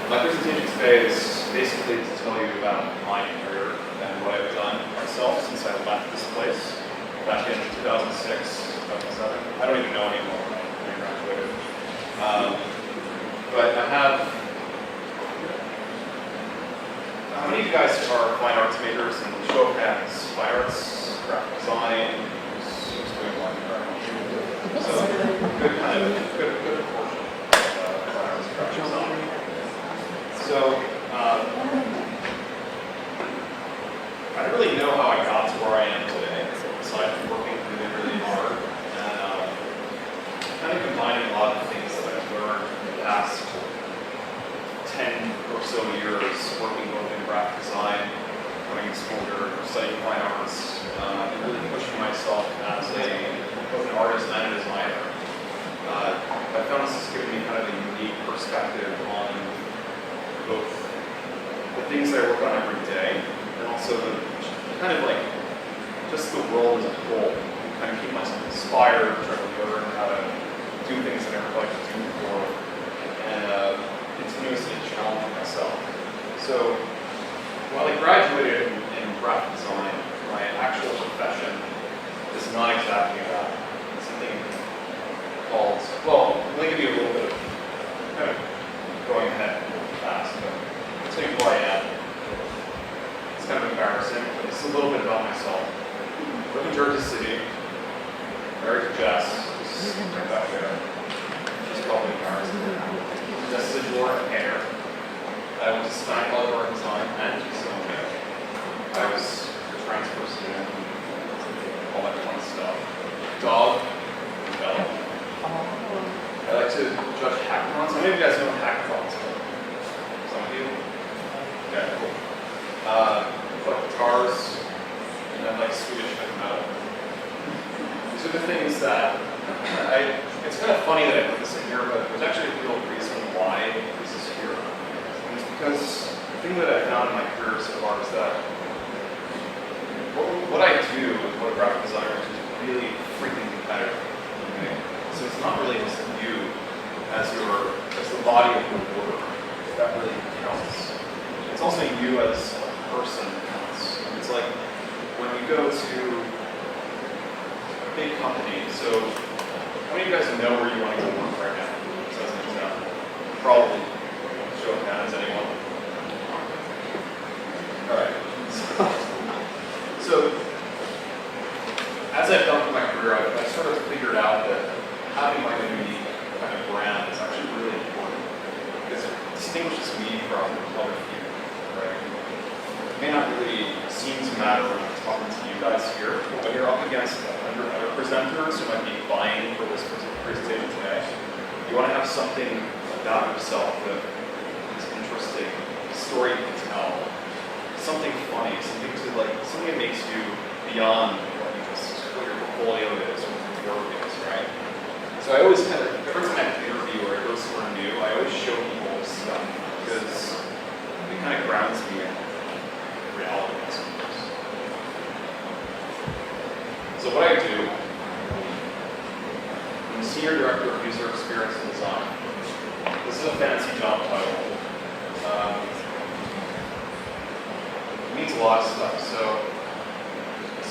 My presentation today is basically to tell you about my career and what I've done myself since I left this place back in 2006, 2007. I don't even know anymore when I graduated. But I have... How many of you guys are fine arts majors and show of hands? Fine arts, graphic design, who's doing one? So, good kind of, good portion of fine arts, graphic design. So, I don't really know how I got to where I am today, aside from working really, really hard and kind of combining a lot of the things that I've learned in the past 10 or so years, working both in graphic design, going to school here, studying fine arts, and really pushing myself as both an artist and a designer. I found this has given me kind of a unique perspective on both the things that I work on every day, and also the kind of like just the world as a whole. Kind of keep myself inspired, try to learn how to do things I never thought I could do before, and continuously challenging myself. So while I graduated in graphic design, my actual profession is not exactly that. It's something called, well, let me give you a little bit of kind of going ahead fast, but I'll tell you who I am. It's kind of embarrassing, but it's a little bit about myself. I live in Jersey City, married to Jess, who's right back there. She's probably embarrassing. Jess is a drawer and hair. I went to Stein College of Art and Design and GCM. I was a transfer student, all that fun stuff. Dog, Bella. I like to judge hackathons. How many of you guys know what hackathons are? Some of you? Okay, cool. Like guitars, and then like Swedish heavy metal. These are the things that it's kind of funny that I put this in here, but there's actually a real reason why this is here. And it's because the thing that I found in my career so far is that what I do as a graphic designer is really freaking competitive. Okay? So it's not really just you as the body of your work that really counts. It's also you as a person that counts. It's like when we go to a big company, so how many of you guys know where you want to go work right now? So as an example. Probably show of hands, anyone? Alright. So as I've gone through my career, I've sort of figured out that having my own unique kind of brand is actually really important because it distinguishes me from other people, right? It may not really seem to matter when I'm talking to you guys here, but you're up against other presenters who might be vying for this presentation today. You want to have something about yourself that is interesting, a story you can tell, something funny, something that makes you beyond what your portfolio is or what your work is, right? So I always kind of, every time I have an interview or I go somewhere new, I always show people this stuff because it kind of grounds me in reality, I suppose. So what I do, I'm the Senior Director of User Experience and Design. This is a fancy job title. It means a lot of stuff. So,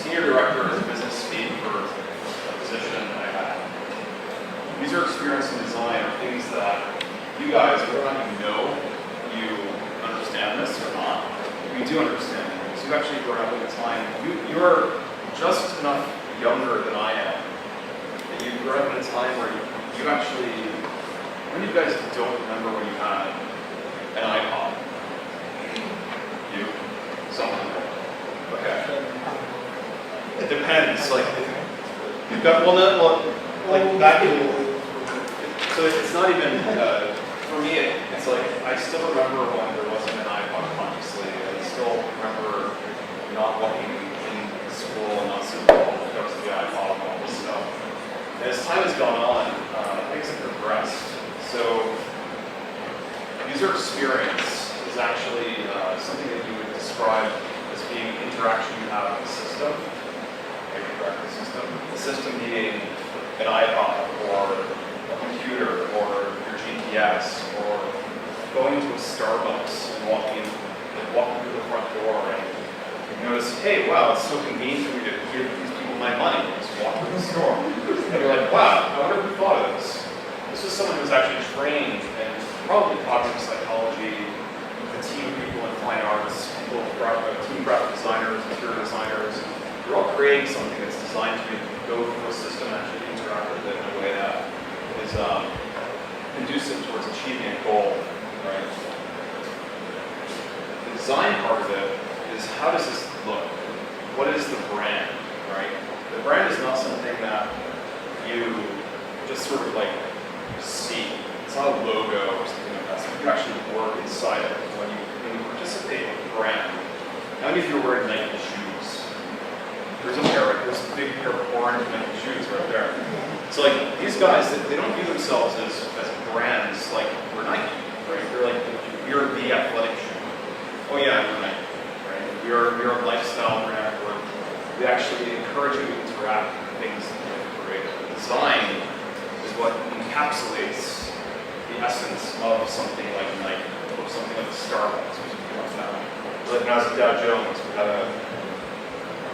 Senior Director is business speak for a position I have. User experience and design are things that you guys, whether or not you know you understand this or not, you do understand it. Because you actually grown up at a time, you're just enough younger than I am, that you grew up in a time where you actually, how many of you guys don't remember when you had an iPod? You? Someone? Okay. It depends, like, you've got, like back in, so it's not even, for me, it's like, I still remember when there wasn't an iPod consciously. I still remember not walking in school and not sitting all the up to the iPod and all this stuff. And as time has gone on, things have progressed. So, user experience is actually something that you would describe as being interaction you have with the system, the system being an iPod or a computer or your GPS or going into a Starbucks and walking through the front door and you notice, hey, wow, it's so convenient for me to give these people my money. Just walk through the store. And you're like, wow, I wonder who thought of this. This was someone who was actually trained in probably cognitive psychology, a team of people in fine arts, team graphic designers, interior designers. They're all creating something that's designed to go through a system and actually interact with it in a way that is conducive towards achieving a goal, right? The design part of it is how does this look? What is the brand, right? The brand is not something that you just sort of like see. It's not a logo or something like that. So you actually work inside of it when you participate with the brand. How many of you are wearing Nike shoes? There's a big pair of orange Nike shoes right there. So like these guys, they don't view themselves as brands like we're Nike, right? They're like, we're the athletic shoe. Oh yeah, we're Nike, right? We're a lifestyle brand where we actually encourage you to interact with things that you create. Design is what encapsulates the essence of something like Nike, or something like Starbucks, or something like that. Like when I was at Dow Jones, we had a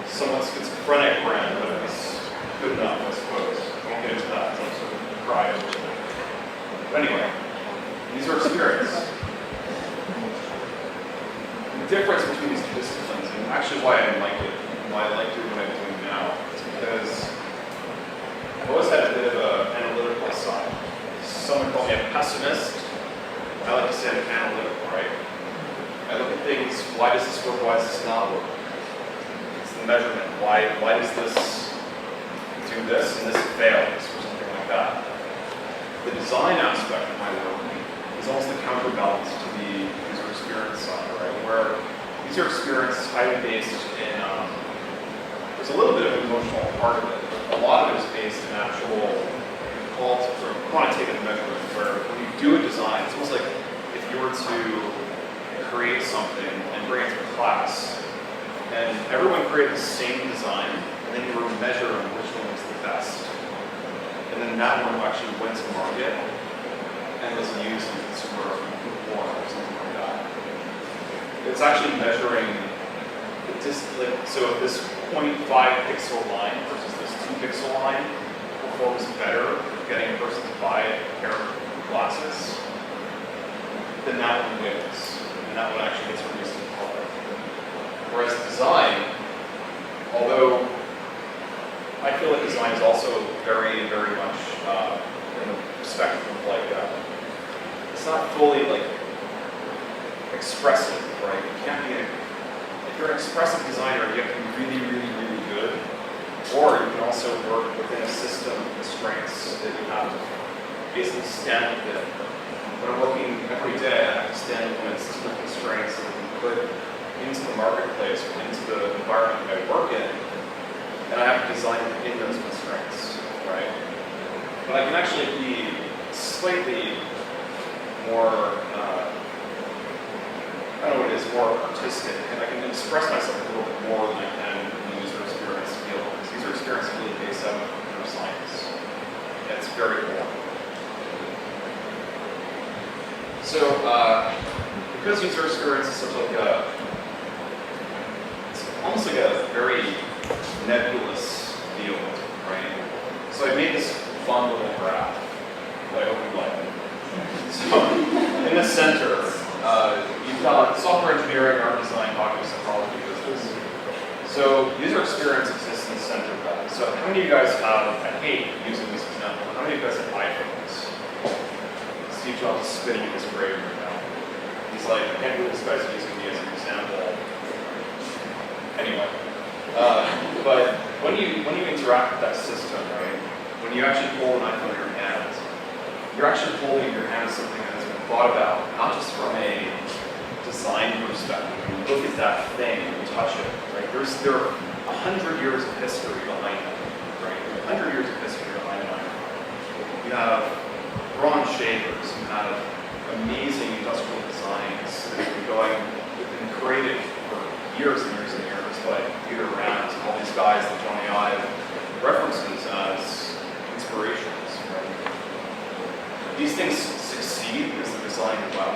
somewhat schizophrenic brand, but it was good enough, I suppose. I won't get into that, so I'm sort of crying. But anyway, these are experiences. The difference between these two disciplines, and actually why I like it, why I like doing what I'm doing now, is because I've always had a bit of an analytical side. Someone called me a pessimist. I like to say I'm analytical, right? I look at things, why does this work, why does this not work? It's the measurement. Why does this do this and this fails, or something like that? The design aspect of my work is almost the counterbalance to the user experience side, right? Where user experience is highly based in, there's a little bit of an emotional part of it, but a lot of it is based in actual quantitative measurement, where when you do a design, it's almost like if you were to create something and bring it to a class, and everyone created the same design, and then you were to measure which one was the best. And then that one actually went to market and was used in consumer form or something like that. It's actually measuring the distance. So if this 0.5 pixel line versus this 2 pixel line performs better getting a person to buy a pair of glasses, then that one wins. And that one actually gets reduced in color. Whereas design, although I feel like design is also very, very much in the spectrum of like, it's not fully like expressive, right? You can't be, if you're an expressive designer, you have to be really, really, really good. Or you can also work within a system of constraints that you have to basically stand within. When I'm working every day, I have to stand within a system of constraints that we put into the marketplace or into the environment that I work in. And I have to design in those constraints, right? But I can actually be slightly more, I don't know what it is, more artistic, and I can express myself a little bit more than I can in the user experience field. Because user experience is really based out of computer science. And it's very cool. So, because user experience is such like it's almost like a very nebulous field, right? So I made this fun little graph that I hope you like. So in the center, you've got software engineering, art design, cognitive psychology, business. So user experience exists in the center of that. So how many of you guys have, I hate using this example, how many of you guys have iPhones? Steve Jobs is spinning in his grave right now. He's like, I can't believe this guy's using me as an example. Anyway. But when you interact with that system, right, when you actually hold an iPhone in your hand, you're actually holding in your hand something that has been thought about, not just from a design perspective. You look at that thing, you touch it, right? There are 100 years of history behind it, right? 100 years of history behind an iPhone. You have bronze shavers, you have amazing industrial designs that have been going, have been created for years and years and years by Peter Rand, all these guys that Johnny Ive references as inspirations, right? These things succeed because they're designed well.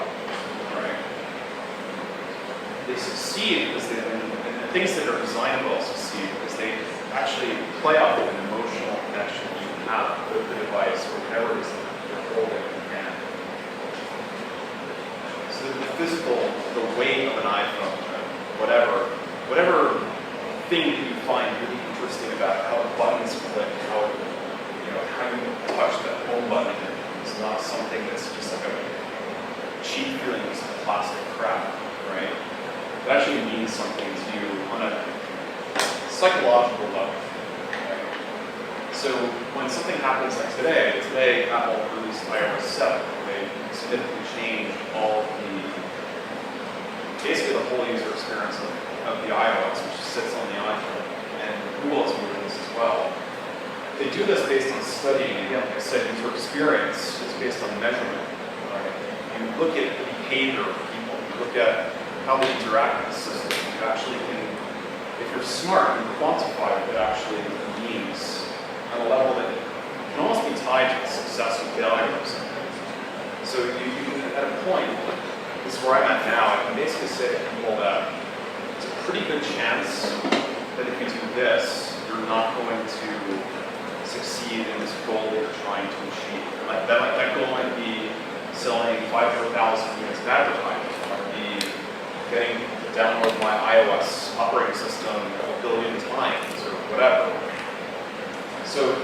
succeed because and things that are designed well succeed because they actually play off of an emotional connection you have with the device or whatever it is that you're holding in your hand. So the physical, the weight of an iPhone, whatever thing that you find really interesting about how the buttons click, how you touch that home button is not something that's just like a cheap feeling of plastic crap, right? It actually means something to you on a psychological level. Right? So when something happens like today Apple released iOS 7. They significantly changed basically the whole user experience of the iOS, which sits on the iPhone, and Google is moving this as well. They do this based on studying, again, like I said, user experience is based on measurement. Right? You look at the behavior of people, you look at how they interact with the system. You actually can, if you're smart, you quantify what it actually means on a level that can almost be tied to the success or failure of something. So you can, at a point, this is where I'm at now, I can basically say to people that it's a pretty good chance that if you do this, you're not going to succeed in this goal that you're trying to achieve. That goal might be selling 500,000 units of advertising. It might be getting to download my iOS operating system a billion times or whatever. So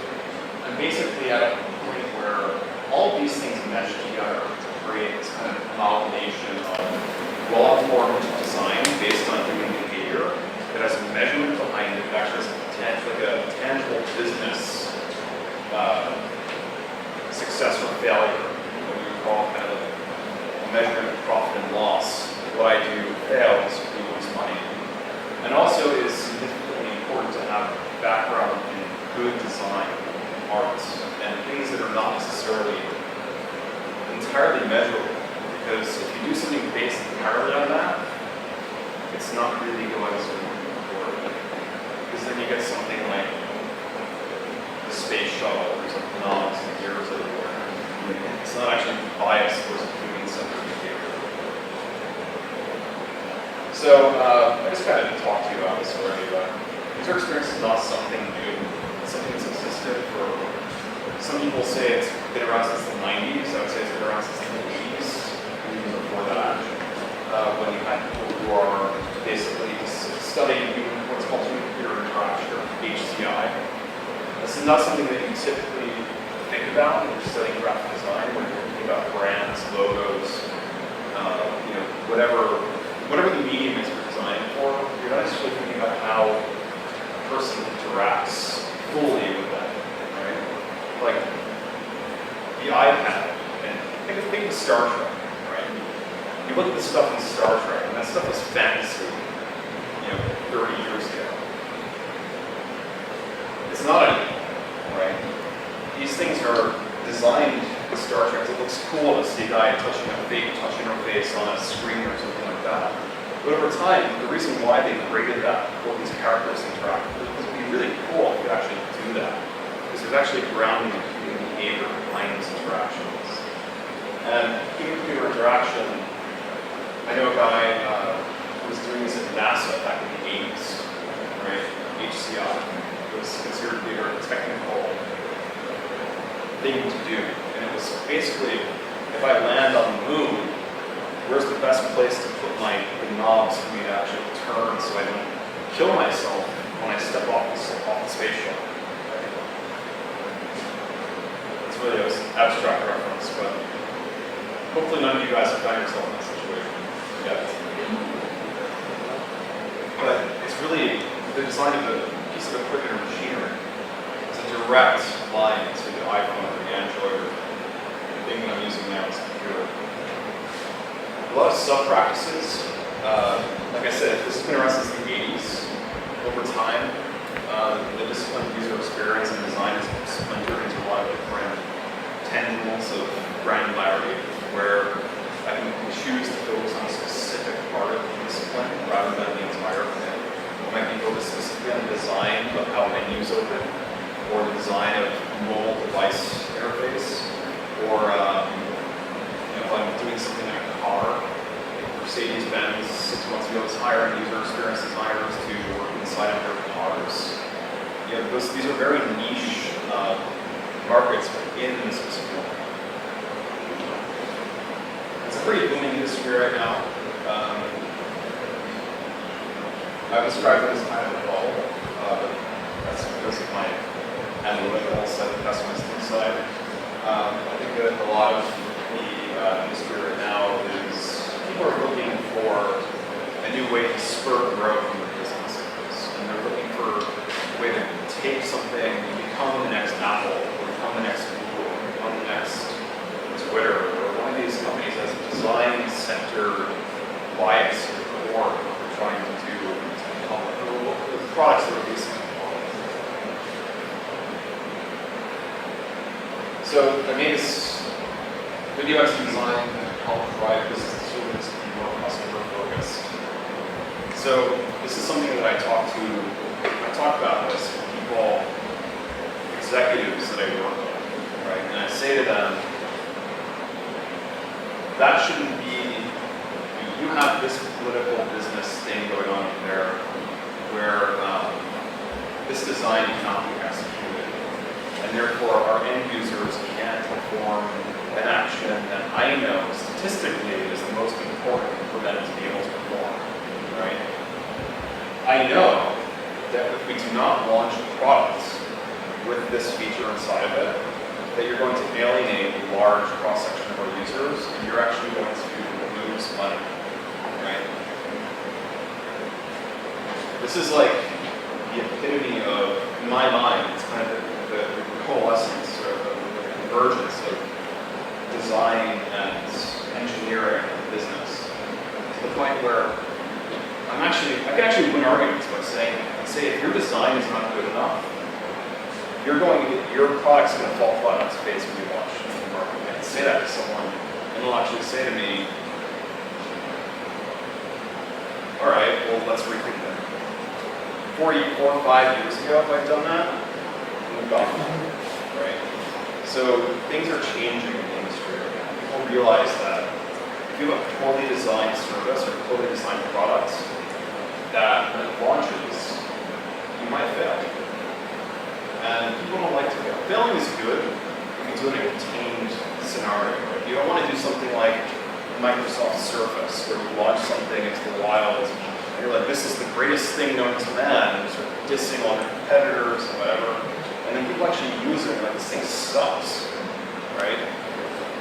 I'm basically at a point where all of these things mesh together to create this kind of amalgamation of well-informed design based on human behavior that has a measurement behind it that actually has a tangible business success or failure, what we would call kind of a measurement of profit and loss. What I do fails, we lose money. And also it is significantly important to have background in good design, arts, and things that are not necessarily entirely measurable. Because if you do something based entirely on that, it's not really going to work. Because then you get something like the space shuttle, there's like knobs and gears everywhere. It's not actually biased towards a human-centered behavior. So I just kind of talked to you about this already, but user experience is not something new. It's something that's existed for, some people say it's been around since the 90s. I would say it's been around since the 80s, even before that, when you had people who are basically studying what's called human-computer interaction, or HCI. This is not something that you typically think about when you're studying graphic design, when you're thinking about brands, logos, whatever the medium is you're designing for. You're not necessarily thinking about how a person interacts fully with that, right? Like the iPad, and think of Star Trek, right? You look at the stuff in Star Trek, and that stuff was fantasy, 30 years ago. It's not anymore, right? These things are designed in Star Trek. It looks cool to see a guy touching a fake touch interface on a screen or something like that. But over time, the reason why they created that, what these characters interact with, it would be really cool if you actually do that. Because there's actually grounding of human behavior behind these interactions. And human-computer interaction, I know a guy who was doing this at NASA back in the 80s, right? HCI. It was considered to be a technical thing to do. And it was basically, if I land on the moon, where's the best place to put the knobs for me to actually turn so I don't kill myself when I step off the space shuttle? It's really an abstract reference, but hopefully none of you guys have found yourself in that situation yet. But it's really the design of a piece of equipment or machinery. It's a direct line to the iPhone or the Android or the thing that I'm using now is a computer. A lot of sub-practices, like I said, this has been around since the 80s. Over time, the discipline of user experience and design has splintered into a lot of different tendrils of granularity, where I can choose to focus on a specific part of the discipline rather than the entire thing. I might be focused specifically on the design of how menus open, or the design of mobile device interface, or if I'm doing something in a car, Mercedes-Benz 6 months ago was hiring user these are very niche markets within the specific market. It's a pretty booming industry right now. I would describe it as kind of a bubble, but that's because of my analytical side, the pessimistic side. I think that a lot of the industry right now is people are looking for a new way to spur growth in their businesses, and they're looking for a way to take something and become the next Apple, or become the next Google, or become the next Twitter, or one of these companies has a design-centered bias or core that they're trying to do to become the products they're releasing. So I made this video to design and help provide business decisions to be more customer focused. So this is something that I talk about this with people, executives that I work with, right? And I say to them, that shouldn't be, you have this political business thing going on there where this design cannot be executed. And therefore our end users can't perform an action that I know statistically is the most important for them to be able to perform, right? I know that if we do not launch a product with this feature inside of it, that you're going to alienate a large cross-section of our users, and you're actually going to lose money, right? This is like the epitome of, in my mind, it's kind of the coalescence or the convergence of design and engineering and business, to the point where I can actually win arguments by saying, if your design is not good enough, your product's going to fall flat on its face when you launch in the market. I can say that to someone, and they'll actually say to me, all right, well, let's rethink that. 4 or 5 years ago, if I'd done that, it would have gone, right? So things are changing in the industry right now. People realize that if you have a poorly designed service or poorly designed product, that when it launches, you might fail. And people don't like to fail. Failing is good if you do it in a contained scenario. You don't want to do something like Microsoft Surface, where you launch something into the wild, and you're like, this is the greatest thing known to man, and sort of dissing all their competitors and whatever. And then people actually use it, like, this thing sucks, right?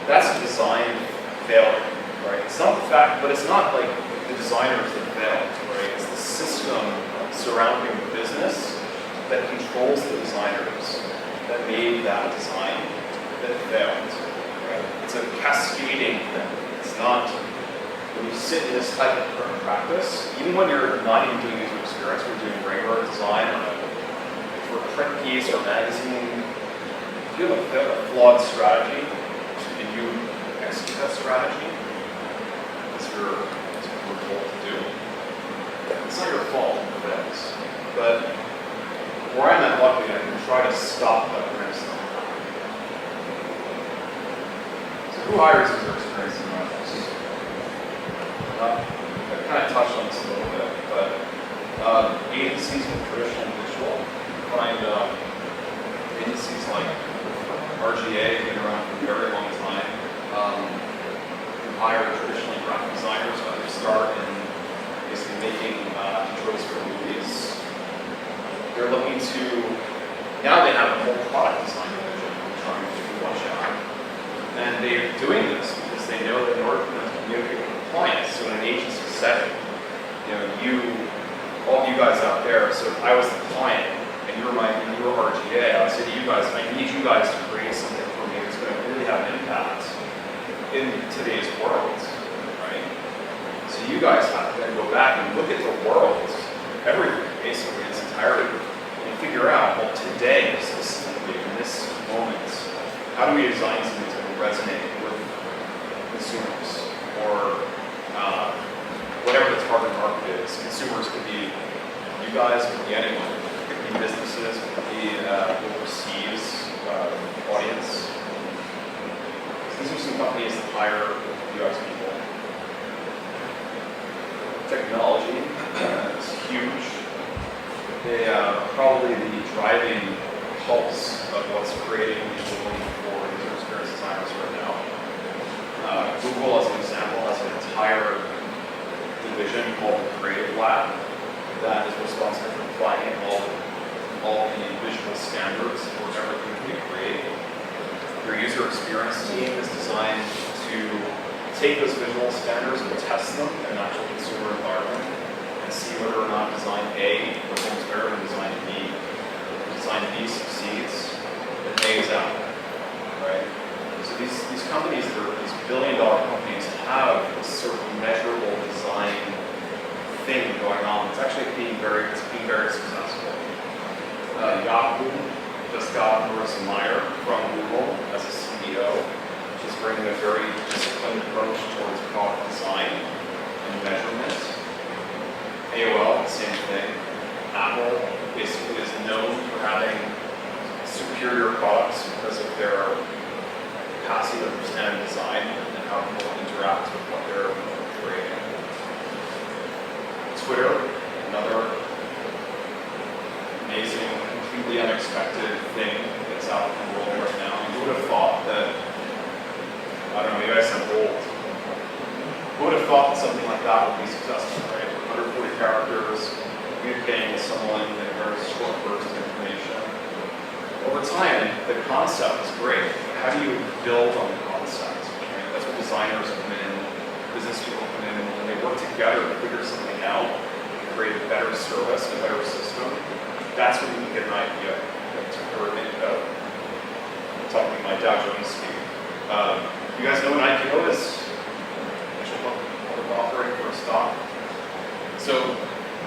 That's a design failure, right? It's not the fact, but it's not like the designers that failed, right? It's the system surrounding the business that controls the designers that made that design that failed, right? It's a cascading thing. It's not, when you sit in this type of current practice, even when you're not even doing user experience, we're doing regular design for a print piece or magazine, if you have a flawed strategy, and you execute that strategy, it's your fault to do. It's not your fault if it fails. But where I'm at luckily, I can try to stop that from happening. So who hires user experience designers? I've kind of touched on this a little bit, but agencies with traditional visual, you find agencies like RGA have been around for a very long time. Hire traditionally graphic designers when they start in basically making intros for movies. They're looking to, now they have a whole product design division trying to watch out. And they're doing this because they know that in order for them to communicate with clients, so in an agency setting, all of you guys out there, so if I was the client and you were RGA, I would say to you guys, I need you guys to create something for me that's going to really have an impact in today's world, right? So you guys have to then go back and look at the world, everything, basically, its entirety, and figure out, well, today, specifically, in this moment, how do we design something to resonate with consumers, or whatever the target market is. Consumers could be you guys, could be anyone, could be businesses, could be overseas audience. These are some companies that hire UX people. Technology is huge. They probably the driving pulse of what's creating visually for user experience designers right now. Google, as an example, has an entire division called the Creative Lab that is responsible for defining all the visual standards for everything we create. Your user experience team is designed to take those visual standards and test them in an actual consumer environment and see whether or not design A performs better than design B. If design B succeeds, then A is out, right? So these companies that are these billion-dollar companies have a sort of measurable design thing going on. It's actually being very successful. Yahoo just got Marissa Mayer from Google as a CEO. She's bringing a very disciplined approach towards product design and measurement. AOL, same thing. Apple basically is known for having superior products because of their capacity to understand design and how people interact with what they're creating. Twitter, another amazing, completely unexpected thing that's out in the world right now. Who would have thought that, I don't know, maybe I said bold. Who would have thought that something like that would be successful, right? 140 characters, communicating with someone in a very short burst of information. Over time, the concept is great, but how do you build on the concept? Right? That's what designers come in, business people come in, and when they work together to figure something out, to create a better service, a better system, that's when you can get an idea. I'm talking my Dow Jones speak. You guys know what an IPO is? Initial public offering for a stock. So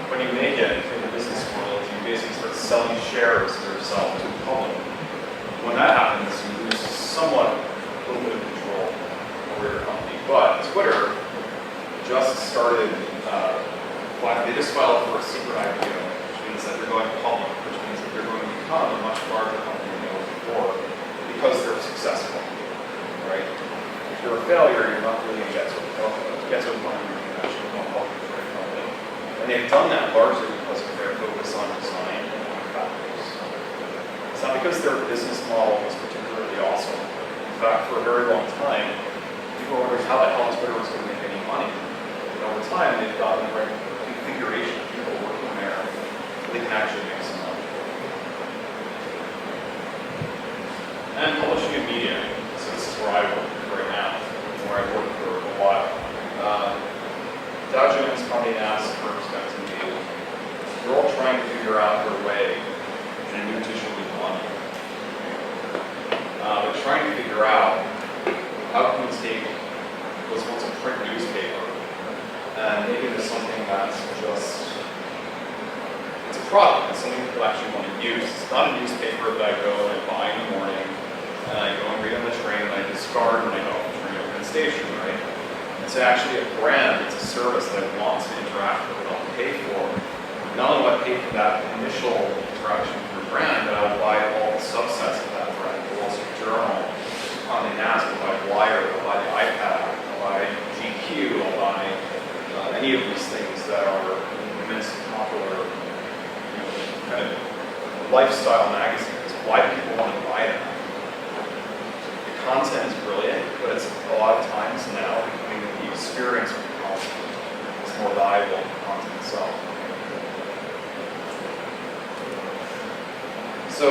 when you make it in the business world, you basically start selling shares of yourself to the public. When that happens, you lose somewhat a little bit of control over your company. But Twitter just started, they just filed for a secret IPO, which means that they're going public, which means that they're going to become a much larger company than they were before because they're successful, right? If you're a failure, you're not really going to get to a point where you can actually go public for a company. And they've done that largely because of their focus on design and factors. It's not because their business model was particularly awesome. In fact, for a very long time, people wondered how the hell Twitter was going to make any money. And over time, they've gotten the right configuration of people working there, they can actually make some money. And publishing and media. So this is where I work right now, where I've worked for a while. Dow Jones, Condé Nast, First MTV, they're all trying to figure out their way in a new digital economy. But trying to figure out how can we take what's once a print newspaper and make it into something that's just, it's a product, it's something people actually want to use. It's not a newspaper that I go and buy in the morning, and I go and read on the train, and I discard when I go off the train over the station, right? It's actually a brand, it's a service that I want to interact with and I'll pay for. Not only will I pay for that initial interaction with your brand, but I'll buy all the subsets of that brand, the Wall Street Journal, Condé Nast, I'll buy Wired, I'll buy the iPad, I'll buy GQ, I'll buy any of these things that are immensely popular, kind of lifestyle magazines. Why do people want to buy them? The content is brilliant, but it's a lot of times now becoming the experience of the content is more valuable than the content itself. So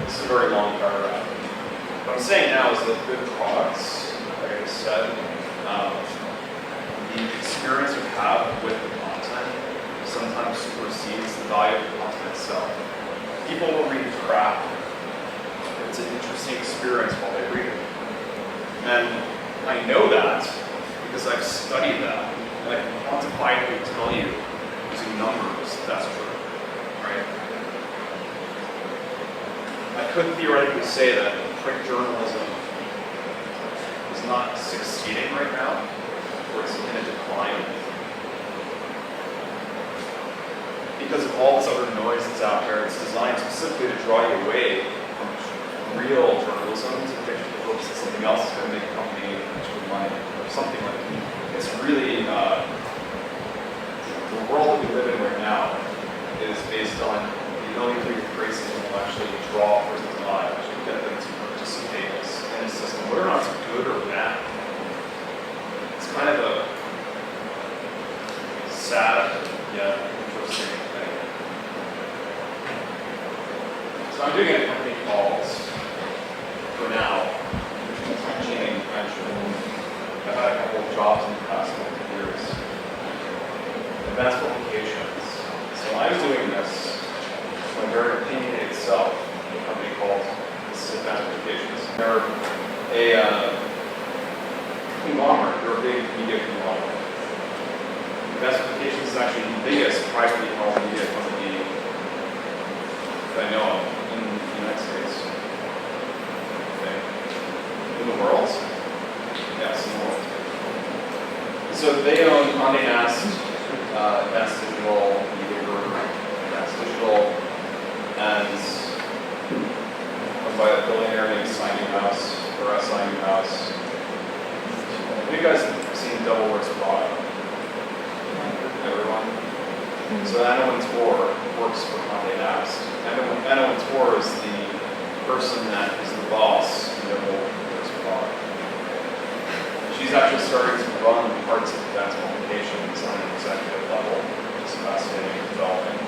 this is a very long paragraph. What I'm saying now is that good products, like I just said, the experience you have with the content sometimes supersedes the value of the content itself. People will read crap. It's an interesting experience while they read it. And I know that because I've studied that. And I can quantifiably tell you using numbers that's true, right? I could theoretically say that print journalism is not succeeding right now, or it's in a decline. Because of all this other noise that's out there, it's designed specifically to draw you away from real journalism to get you to focus on something else that's going to make a company actually money, or something like that. It's really, the world that we live in right now is based on the ability to create They're a conglomerate. They're a big media conglomerate. Advanced Communications is actually the biggest privately held media company that I know of in the United States. Okay. In the world? Yes, in the world. So they own Condé Nast, Advanced Digital, Media Group, Advanced Digital, and owned by a billionaire named Simon House, or S.I. House. Have you guys seen Double Works Product? Everyone? So Anna Wintour works for Condé Nast. Anna Wintour is the person that is the boss in Double Works Product. She's actually starting to run parts of Advanced Communications on an executive level, which is fascinating and developing.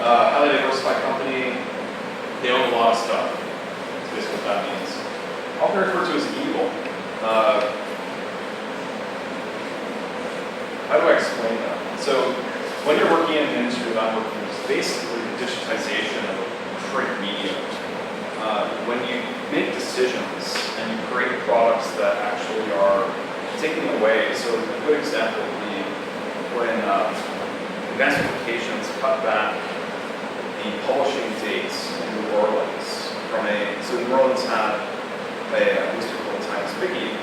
Highly diversified company. They own a lot of stuff. That's basically what that means. Often referred to as evil. How do I explain that? So when you're working in an industry that I'm working in, it's basically the digitization of print media. When you make decisions and you create products that actually are taking away, so a good example would be when Advanced Communications cut back the publishing dates in New Orleans from so New Orleans had a newspaper called Times Picayune,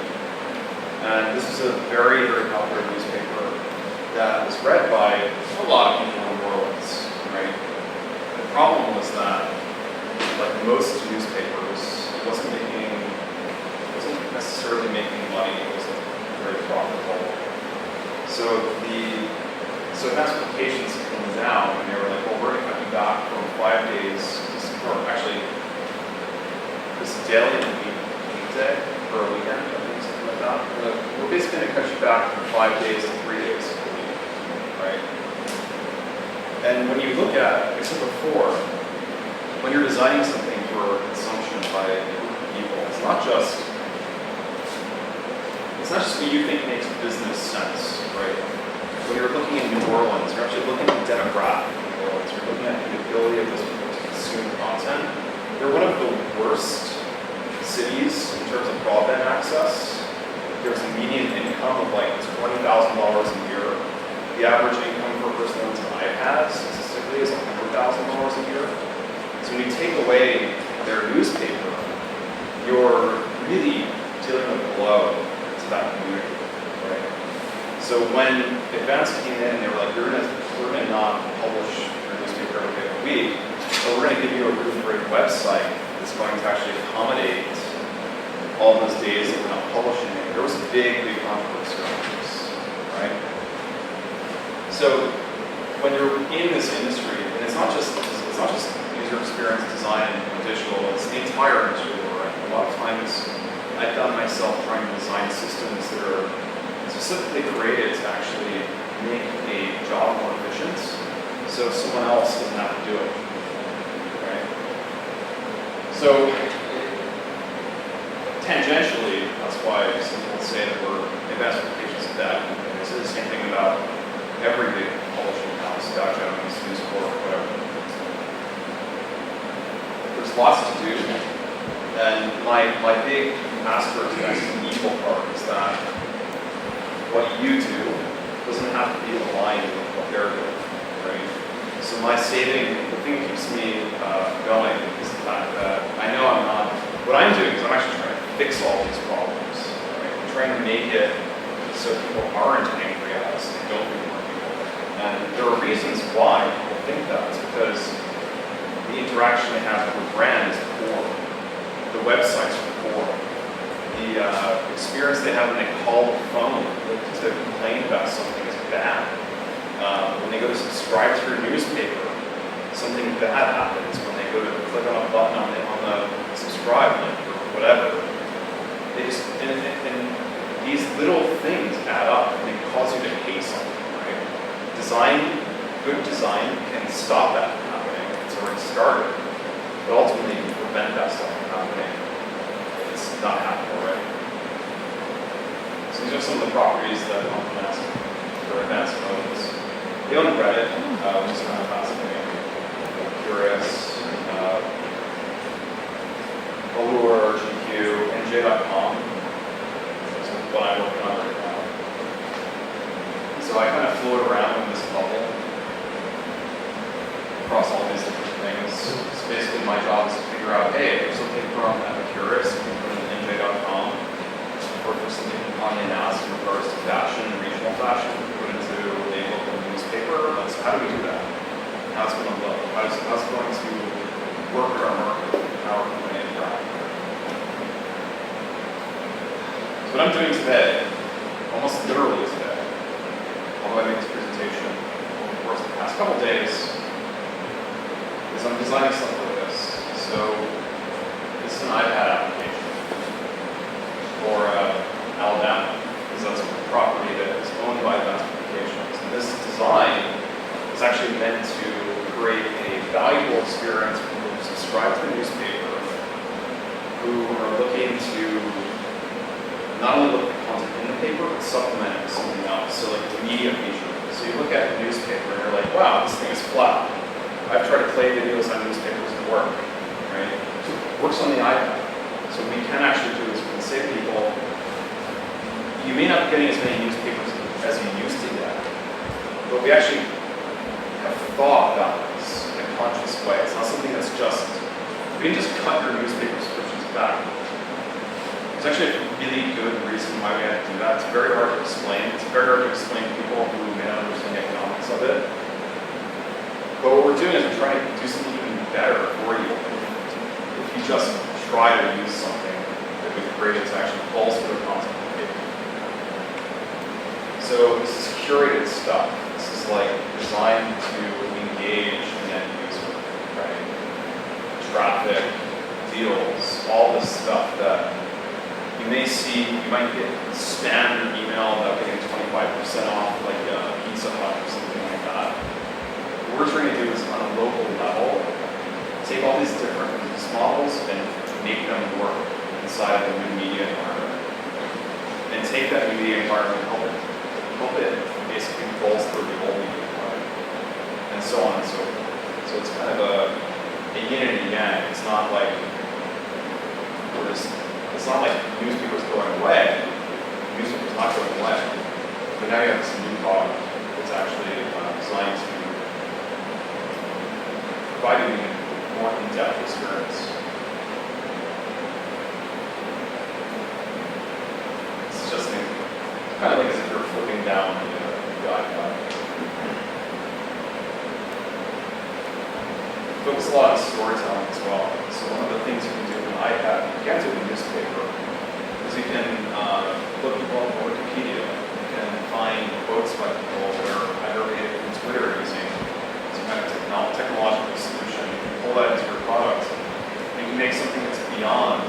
and this is a very, very popular newspaper that was read by a lot of people in New Orleans, right? The problem was that, like most newspapers, it wasn't necessarily making money, it wasn't very profitable. So Advanced Communications came down and they were like, well, we're gonna cut you back from 5 days, or actually, this is daily and weekday, for a weekend, I think, something like that. We're basically gonna cut you back from 5 days to 3 days a week, right? And when you look at, like I said before, when you're designing something for consumption by a group of people, it's not just what you think makes business sense, right? When you're looking at New Orleans, you're actually looking at the demographic of New Orleans. You're looking at the ability of those people to consume content. They're one of the worst cities in terms of broadband access. There's a median income of like $20,000 a year. The average income for a person who owns an iPad statistically is $100,000 a year. So when you take away their newspaper, you're really dealing with a blow to that community, right? So when Advanced came in, they were like, we're gonna not publish your newspaper every week, but we're gonna give you a really great website that's going to actually accommodate all those days that we're not publishing it. There was a big, big controversy around this, right? So when you're in this industry, and it's not just user experience design and digital, it's the entire industry that we're in. A lot of times I found myself trying to design systems that are specifically created to actually make a job more efficient so someone else doesn't have to do it, right? So tangentially, that's why some people say that we're Advanced Communications is bad. This is the same thing about every big publishing house, Dow Jones, News Corp, whatever. There's lots to do, and my big aspect of the evil part is that what you do doesn't have to be aligned with what they're doing, right? So my saving, the thing that keeps me going is the fact that I know I'm not, what I'm doing is I'm actually trying to fix all these problems, right? I'm trying to make it so people aren't angry at us and don't be more people. And there are reasons why people think that. It's because the interaction they have with the brand is poor. The websites are poor. The experience they have when they call the phone to complain about something is bad. When they go to subscribe to your newspaper, something bad happens when they go to click on a button on the subscribe link or whatever. They just, and these little things add up and they cause you to hate something, right? Good design can stop that from happening. It's already started. But ultimately, you can prevent that stuff from happening if it's not happening already. So these are some of the properties that Advanced owns. They own Reddit, which is kind of fascinating. Curious. NJ.com. That's what I'm working on right now. So I kind of float around in this bubble across all these different things. So basically my job is to figure out, hey, if there's something from Epicurus, you can put it in NJ.com. Or if there's something from Kanye Nast in regards to fashion and regional fashion, put into a local newspaper. So how do we do that? How's it going to look? How's it going to work in our market? How are we going to interact? So what I'm doing today, almost literally today, although I make this presentation over the course of the past couple days, is I'm designing stuff like this. So this is an iPad application for Alabama, because that's a property that is owned by Advanced Communications. And this design is actually meant to create a valuable experience for people who subscribe to the newspaper, who are looking to not only look at the content in the paper, but supplement it with something else. So like the media feature. So you look at the newspaper and you're like, wow, this thing is flat. I've tried to play videos on newspapers and work, right? It works on the iPad. So we can actually do this. We can say to people, you may not be getting as many newspapers as you used to get, but we actually have thought about this in a conscious way. It's not something that's just, we can just cut your newspaper subscriptions back. There's actually a really good reason why we had to do that. It's very hard to explain. It's very hard to explain to people who may not understand the economics of it. But what we're doing is we're trying to do something even better for you. If you just try to use something that we've created to actually bolster the content of the paper. So this is curated stuff. This is like designed to engage an end user, right? Traffic, deals, all this stuff that you may see. You might get spam in your email about getting 25% off, like Pizza Hut or something like that. What we're trying to do is on a local level, take all these different business models and make them work inside of the new media environment. And take that new media environment and help it basically bolster the old media environment. And so on and so forth. So it's kind of a yin and a yang. It's not like it's not like newspapers going away. Newspapers not going away. But now you have this new product that's actually designed to provide you a more in-depth experience. It's just kind of like as if you're flipping down the iPad. Focus a lot on storytelling as well. So one of the things you can do with an iPad, you can't do with a newspaper, is you can look people up on Wikipedia. You can find quotes by people that are aggregated from Twitter using some kind of technological solution. You can pull that into your product. You can make something that's beyond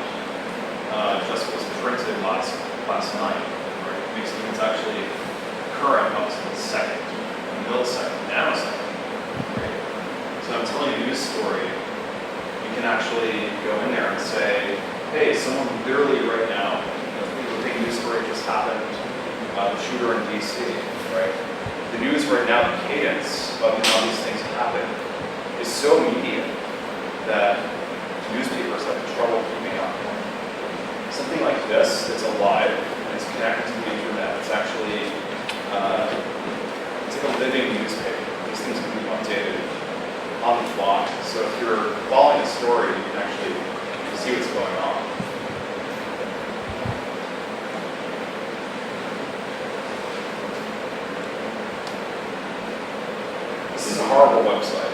just what's printed last night. Right? Make something that's actually current up to the second, millisecond, nanosecond. Right? So I'm telling you a news story, you can actually go in there and say, hey, someone literally right now, the big news story just happened, the shooter in DC, right? The news right now, the cadence of how these things happen is so immediate that newspapers have trouble keeping up. Something like this that's alive and it's connected to the internet, it's actually, it's like a living newspaper. These things can be updated on the fly. So if you're following a story, you can actually see what's going on. This is a horrible website.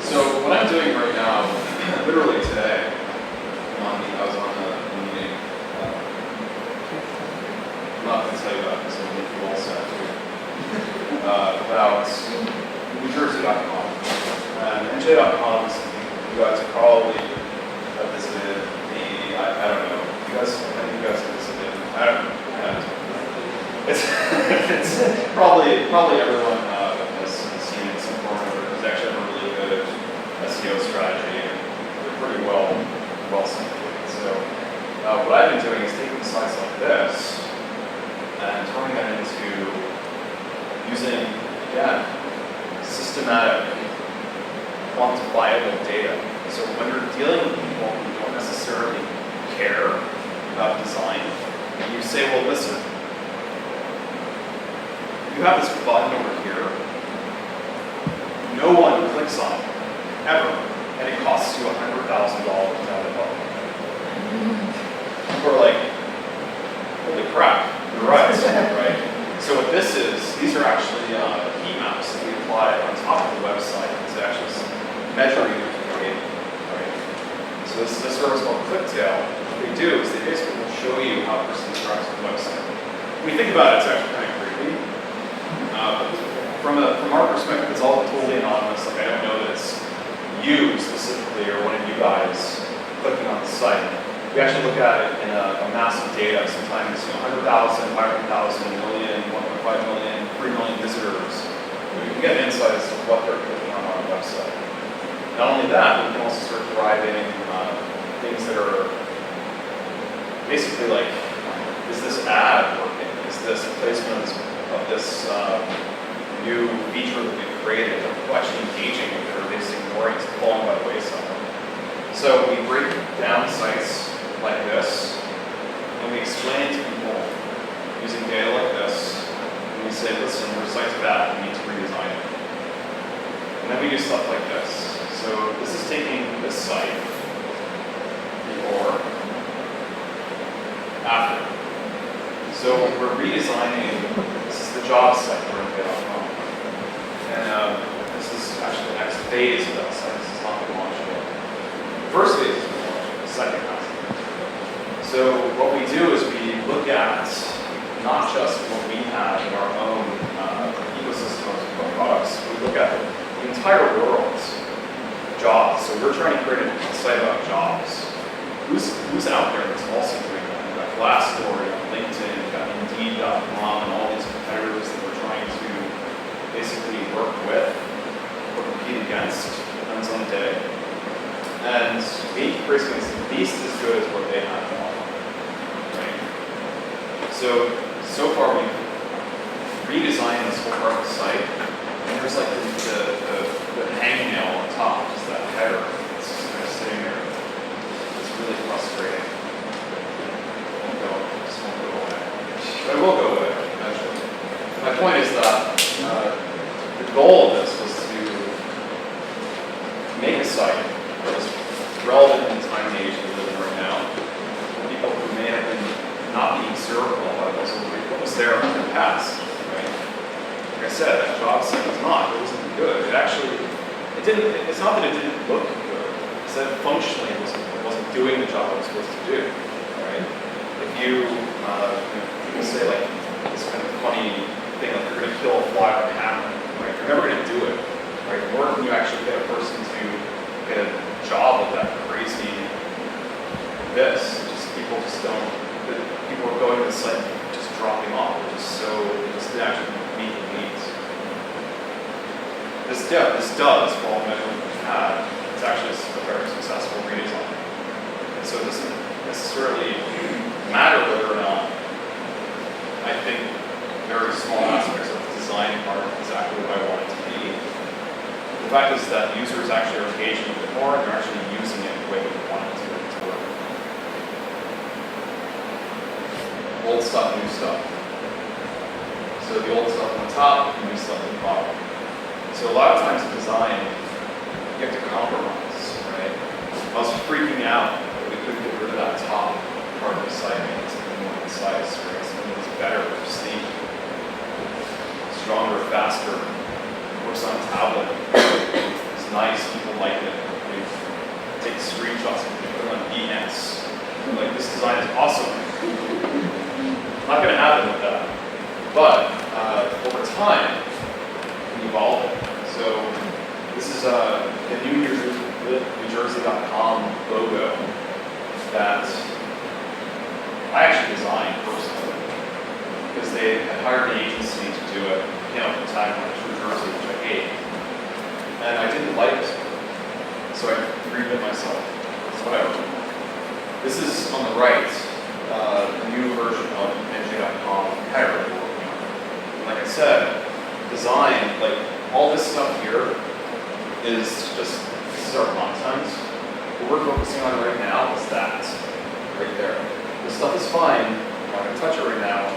So what I'm doing right now, literally today, I was on a meeting. I'm not going to tell you about this, I'll make you all sad too. About NewJersey.com. And NJ.com is something you guys probably have visited. I don't know. I think you guys have visited. I don't know. It's probably everyone has seen it in some form or another. It's actually a really good SEO strategy. They're pretty well syndicated. So what I've been doing is taking sites like this and turning them into systematic, quantifiable data. So when you're dealing with people who don't necessarily care about design, you say, well, listen, you have this button over here. No one clicks on it, ever, and it costs you $100,000 to have it button. People are like, holy crap, you're right, right? So what this is, these are actually heat maps that we apply on top of the website to actually measure user behavior, right? So this is a service called ClickTail. What they do is they basically will show you how a person interacts with the website. When you think about it, it's actually kind of creepy. From our perspective, it's all totally anonymous. Like, I don't know that it's you specifically or one of you guys clicking on the site. We actually look at it in a massive data, sometimes 100,000, 500,000, a million, 1.5 million, 3 million visitors. We can get insight as to what they're clicking on our website. Not only that, we can also start deriving things that are basically like, is this ad working? Is this placement of this new feature that we've created? Are people actually engaging with it, or are they just ignoring it, falling by the wayside? So we break down sites like this, and we explain to people using data like this, and we say, listen, your site's bad, we need to redesign it. And then we do stuff like this. So this is taking this site before, after. So we're redesigning, this is the job site we're going to get on. And this is actually the next phase of that site. This is not the launch yet. The first phase is the launch, the second phase. So what we do is we look at not just what we have in our own ecosystem of products, we look at the entire world's jobs. So we're trying to create a site about jobs. Who's out there that's also doing that? We've got Glassdoor, LinkedIn, we've got Indeed.com, and all these competitors that we're trying to basically work with or compete against, depends on the day. And we keep creating things at least as good as what they have to offer. Right? So far we've redesigned this whole part of the site, and there's like the hangnail on top, just that header. It's just kind of sitting there. It's really frustrating. It won't go away. But it will go away eventually. My point is that the goal of this was to make a site that was relevant in the time and age we live in right now, for people who may have been not being served well by what was there in the past. Right? Like I said, that job site was not. It wasn't good. It's not that it didn't look good. It's that functionally it wasn't doing the job it was supposed to do. Right? If people say like this kind of funny thing, like you're going to kill a fly with a hammer, right? You're never going to do it. Right? Nor can you actually get a person to get a job with that crazy this. People just don't. People are going to the site and just dropping off. They're just so just actually meet the needs. This does, for all the measurement we've had, it's actually a very successful redesign. And so it doesn't necessarily matter whether or not I think very small aspects of the design are exactly what I want it to be. The fact is that users actually are engaging with it more, and they're actually using it the way we want it to work. Old stuff, new stuff. So the old stuff on the top, the new stuff on the bottom. So a lot of times in design, you have to compromise, right? I was freaking out that we couldn't get rid of that top part of the site, making something more concise, right? Something that's better, sleek, stronger, faster. Works on a tablet. It's nice, people like it. We take screenshots and put them on VNets. Like, this design is awesome. Not going to happen with that. But over time, we evolve it. So this is the new NewJersey.com logo that I actually designed personally because they had hired an agency to do it. At the time when New Jersey, which I hate, and I didn't like it, so I redid it myself. It's whatever. This is on the right, the new version of NJ.com competitor we're working on. And like I said, design, like all this stuff here is just, this is our content. What we're focusing on right now is that, right there. This stuff is fine, I'm not going to touch it right now,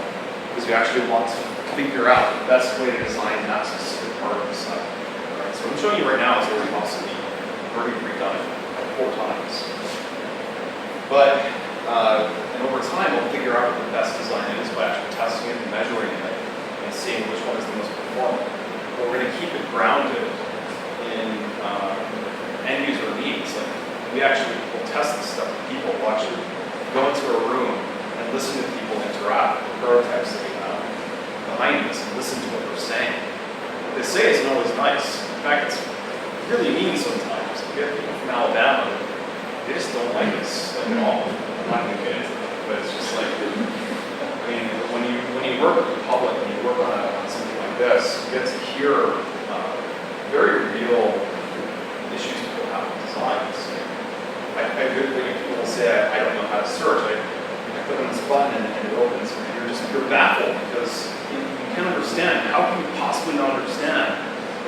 because we actually want to figure out the best way to design that specific part of the site. Right? So what I'm showing you right now is already possibly already redone 4 times. But, and over time, we'll figure out what the best design is by actually testing it and measuring it and seeing which one is the most performant. But we're going to keep it grounded in end user needs. Like, we actually will test this stuff with people. We'll actually go into a room and listen to people interact with prototypes that we have behind us and listen to what they're saying. What they say isn't always nice. In fact, it's really mean sometimes. We get people from Alabama, they just don't like us like, at all. I'm not going to get into it, but it's just like, I mean, when you work with the public, when you work on something like this, you get to hear very real issues people have with designs. I people will say, I don't know how to search. I click on this button and it opens, and you're baffled because you can't understand. How can you possibly not understand?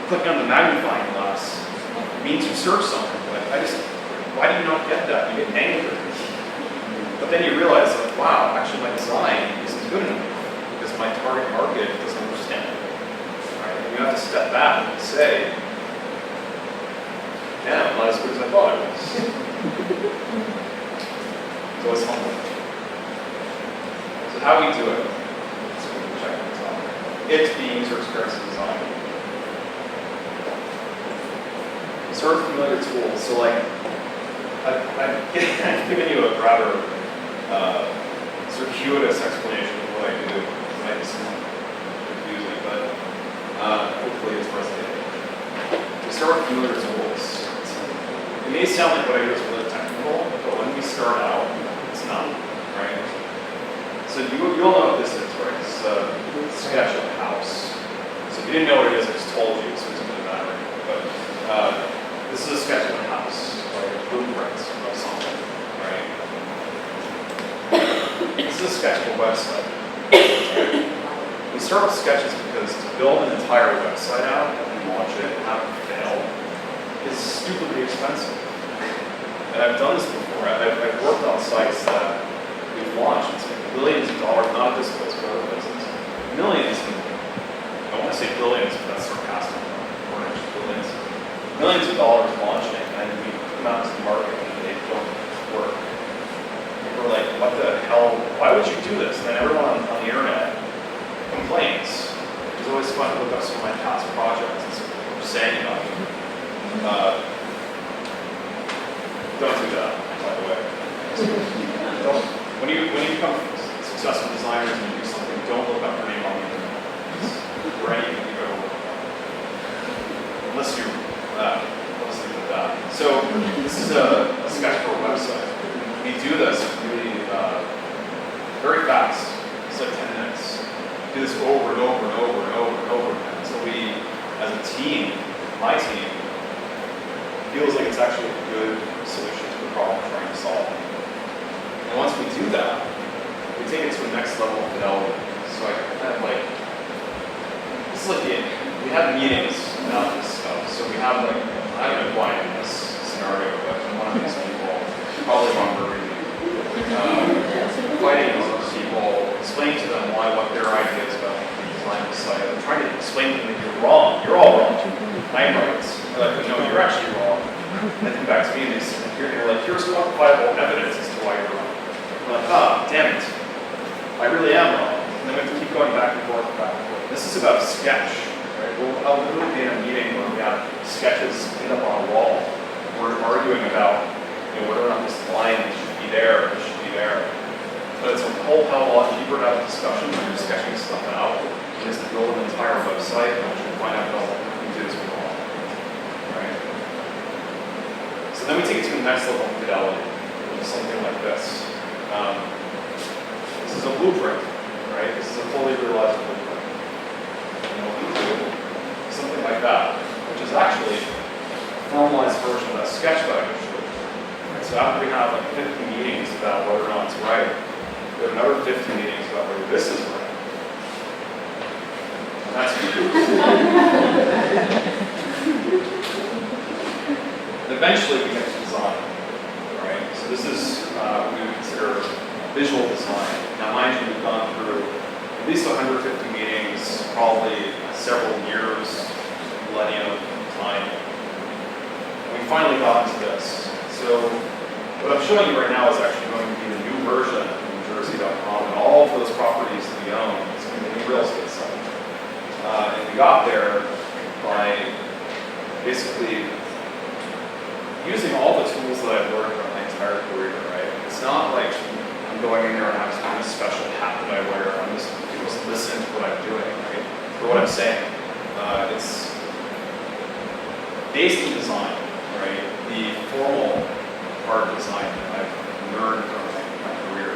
Clicking on the magnifying glass means you search something. Like, why do you not get that? You get angry. But then you realize, like, wow, actually my design isn't good enough because my target market doesn't understand it. Right? And you have to step back and say, damn, not as good as I thought it was. So it's humble. So how we do it? Let's go check this out. It's the user experience design. Sort of familiar tools. So like, I've given you a rather circuitous explanation of what I do. It might be somewhat confusing, but hopefully it's resonating. We start with familiar tools. It may sound like what I do is really technical, but when we start out, it's not, right? So you'll know what this is, right? It's a sketch of a house. So if you didn't know what it is, I just told you, so it doesn't really matter. But this is a sketch of a house, like a blueprint of something, right? This is a sketch of a website. Right? We start with sketches because to build an entire website out and launch it and have it fail is stupidly expensive. And I've done this before. I've worked on sites that we've launched. It's like billions of dollars, not this place, but other places. Millions, I want to say billions, but that's sarcastic. Or actually billions. Millions of dollars launching, and we put them out to the market and they don't work. And we're like, what the hell? Why would you do this? And then everyone on the internet complains. It's always fun to look up some of my past projects and see what people are saying about them. Don't do that, by the way. When you become successful designers and you do something, don't look up your name on the internet. Or anything you go work on. Unless you let's leave it at that. So this is a sketch for a website. We do this really very fast. It's like 10 minutes. We do this over and over and over and over and over again until we, as a team, my team, feels like it's actually a good solution to the problem we're trying to solve. And once we do that, we take it to the next level of fidelity. So I kind of like, this is like we have meetings about this stuff. So we have like, I don't know why in this scenario, but one of these people, probably Ron Burgundy, fighting those people, explaining to them what their idea is about the design of the site. I'm trying to explain to them that you're wrong. You're all wrong. I'm right. They're like, no, you're actually wrong. And they come back to me and they sit here and they're like, here's quantifiable evidence as to why you're wrong. I'm like, damn it. I really am wrong. And then we have to keep going back and forth and back and forth. This is about a sketch. Right? I'll literally be in a meeting where we have sketches pinned up on a wall. We're arguing about whether or not this line should be there or should be there. But it's a whole hell of a lot cheaper to have a discussion when you're sketching stuff out than just to build an entire website and which you find out what all we did is wrong. Right? So then we take it to the next level of fidelity, which is something like this. This is a blueprint, right? This is a fully realized blueprint. And what we do is something like that, which is actually a formalized version of that sketch that I just showed you. Right? So after we have like 50 meetings about whether or not it's right, we have another 50 meetings about whether this is right. And that's least 150 meetings, probably several years, millennia of time. And we finally got into this. So what I'm showing you right now is actually going to be the new version of NewJersey.com, and all of those properties that we own is going to be the real estate site. And we got there by basically using all the tools that I've learned throughout my entire career, right? It's not like I'm going in there and have some special hat that I wear. I'm just listen to what I'm doing, right? For what I'm saying. It's based in design, right? The formal part of design that I've learned from my career.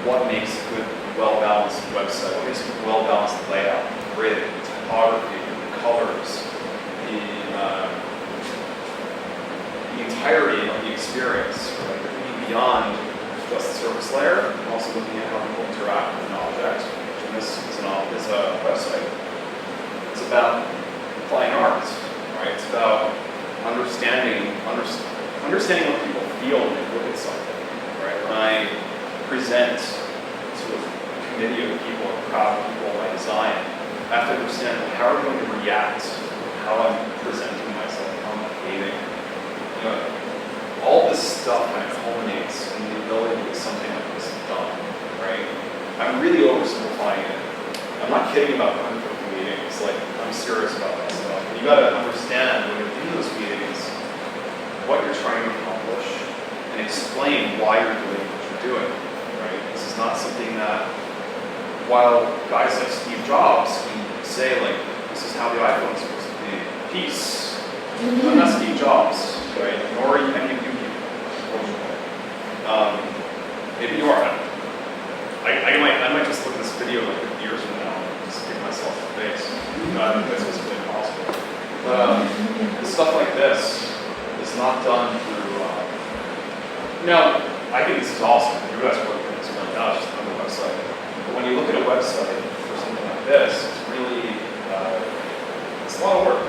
What makes a good, well-balanced website? What makes a good, well-balanced layout? Grid, typography, the colors, the entirety of the experience, right? Looking beyond just the surface layer, and also looking at how people interact with an object. And this is a website. It's about applying art, right? It's about understanding what people feel when they look at something, right? When I present to a committee of people, a crowd of people, my design, I have to understand how are they going to react, how I'm presenting myself, how I'm behaving. You know, all this stuff kind of culminates in the ability to get something like this done, right? I'm really oversimplifying it. I'm not kidding about 150 meetings. Like, I'm serious about that stuff. You got to understand when you're doing those meetings what you're trying to accomplish and explain why you're doing what you're doing, right? This is not something that, while guys like Steve Jobs can say, like, this is how the iPhone is supposed to be, peace. I'm not Steve Jobs, right? Nor are any of you people, unfortunately. Maybe you are. I might just look at this video like 50 years from now and just give myself a face. I think that's just impossible. But stuff like this is not done through, I think this is awesome. You guys work on this really not just on the website. But when you look at a website for something like this, it's really, it's a lot of work.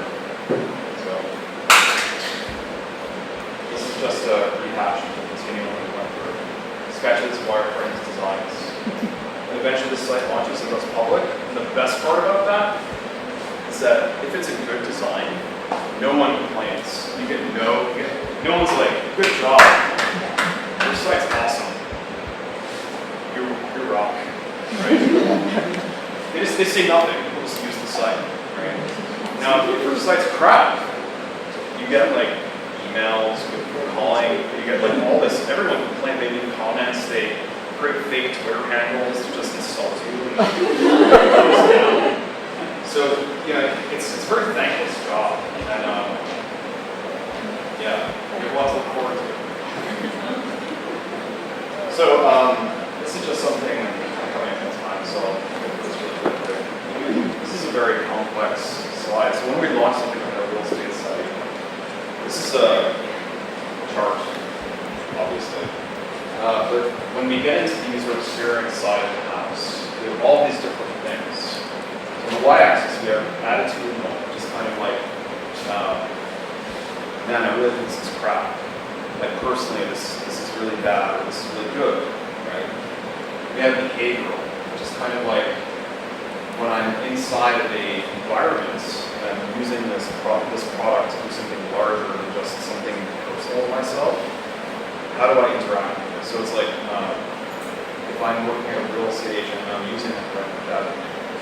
So, this is just a rehash of the continuum we went through. Sketches, wireframes, designs. And eventually this site launches and goes public. And the best part about that is that if it's a good design, no one complains. You get no one's like, good job. Your site's awesome. You rock. Right? They say nothing. People just use the site. Right? Now, if your site's crap, you get like emails, people calling, you get like all this, everyone complains, they leave comments, they create fake Twitter handles to just insult you. So, you know, it's a very thankless job. And yeah, we have lots to look forward to. So, this is just something coming at time, so I'll get this really quick. This is a very complex slide. So when we launch something like a real estate site, this is a chart, obviously. But when we get into the user experience side of the house, we have all these different things. So on the y-axis, we have attitude and moment, just kind of like, man, I really think this is crap. Like personally, this is really bad, or this is really good, right? We have behavioral, which is kind of like when I'm inside of a environment and I'm using this product to do something larger than just something personal of myself. How do I interact with it? So it's like if I'm working at a real estate agent and I'm using that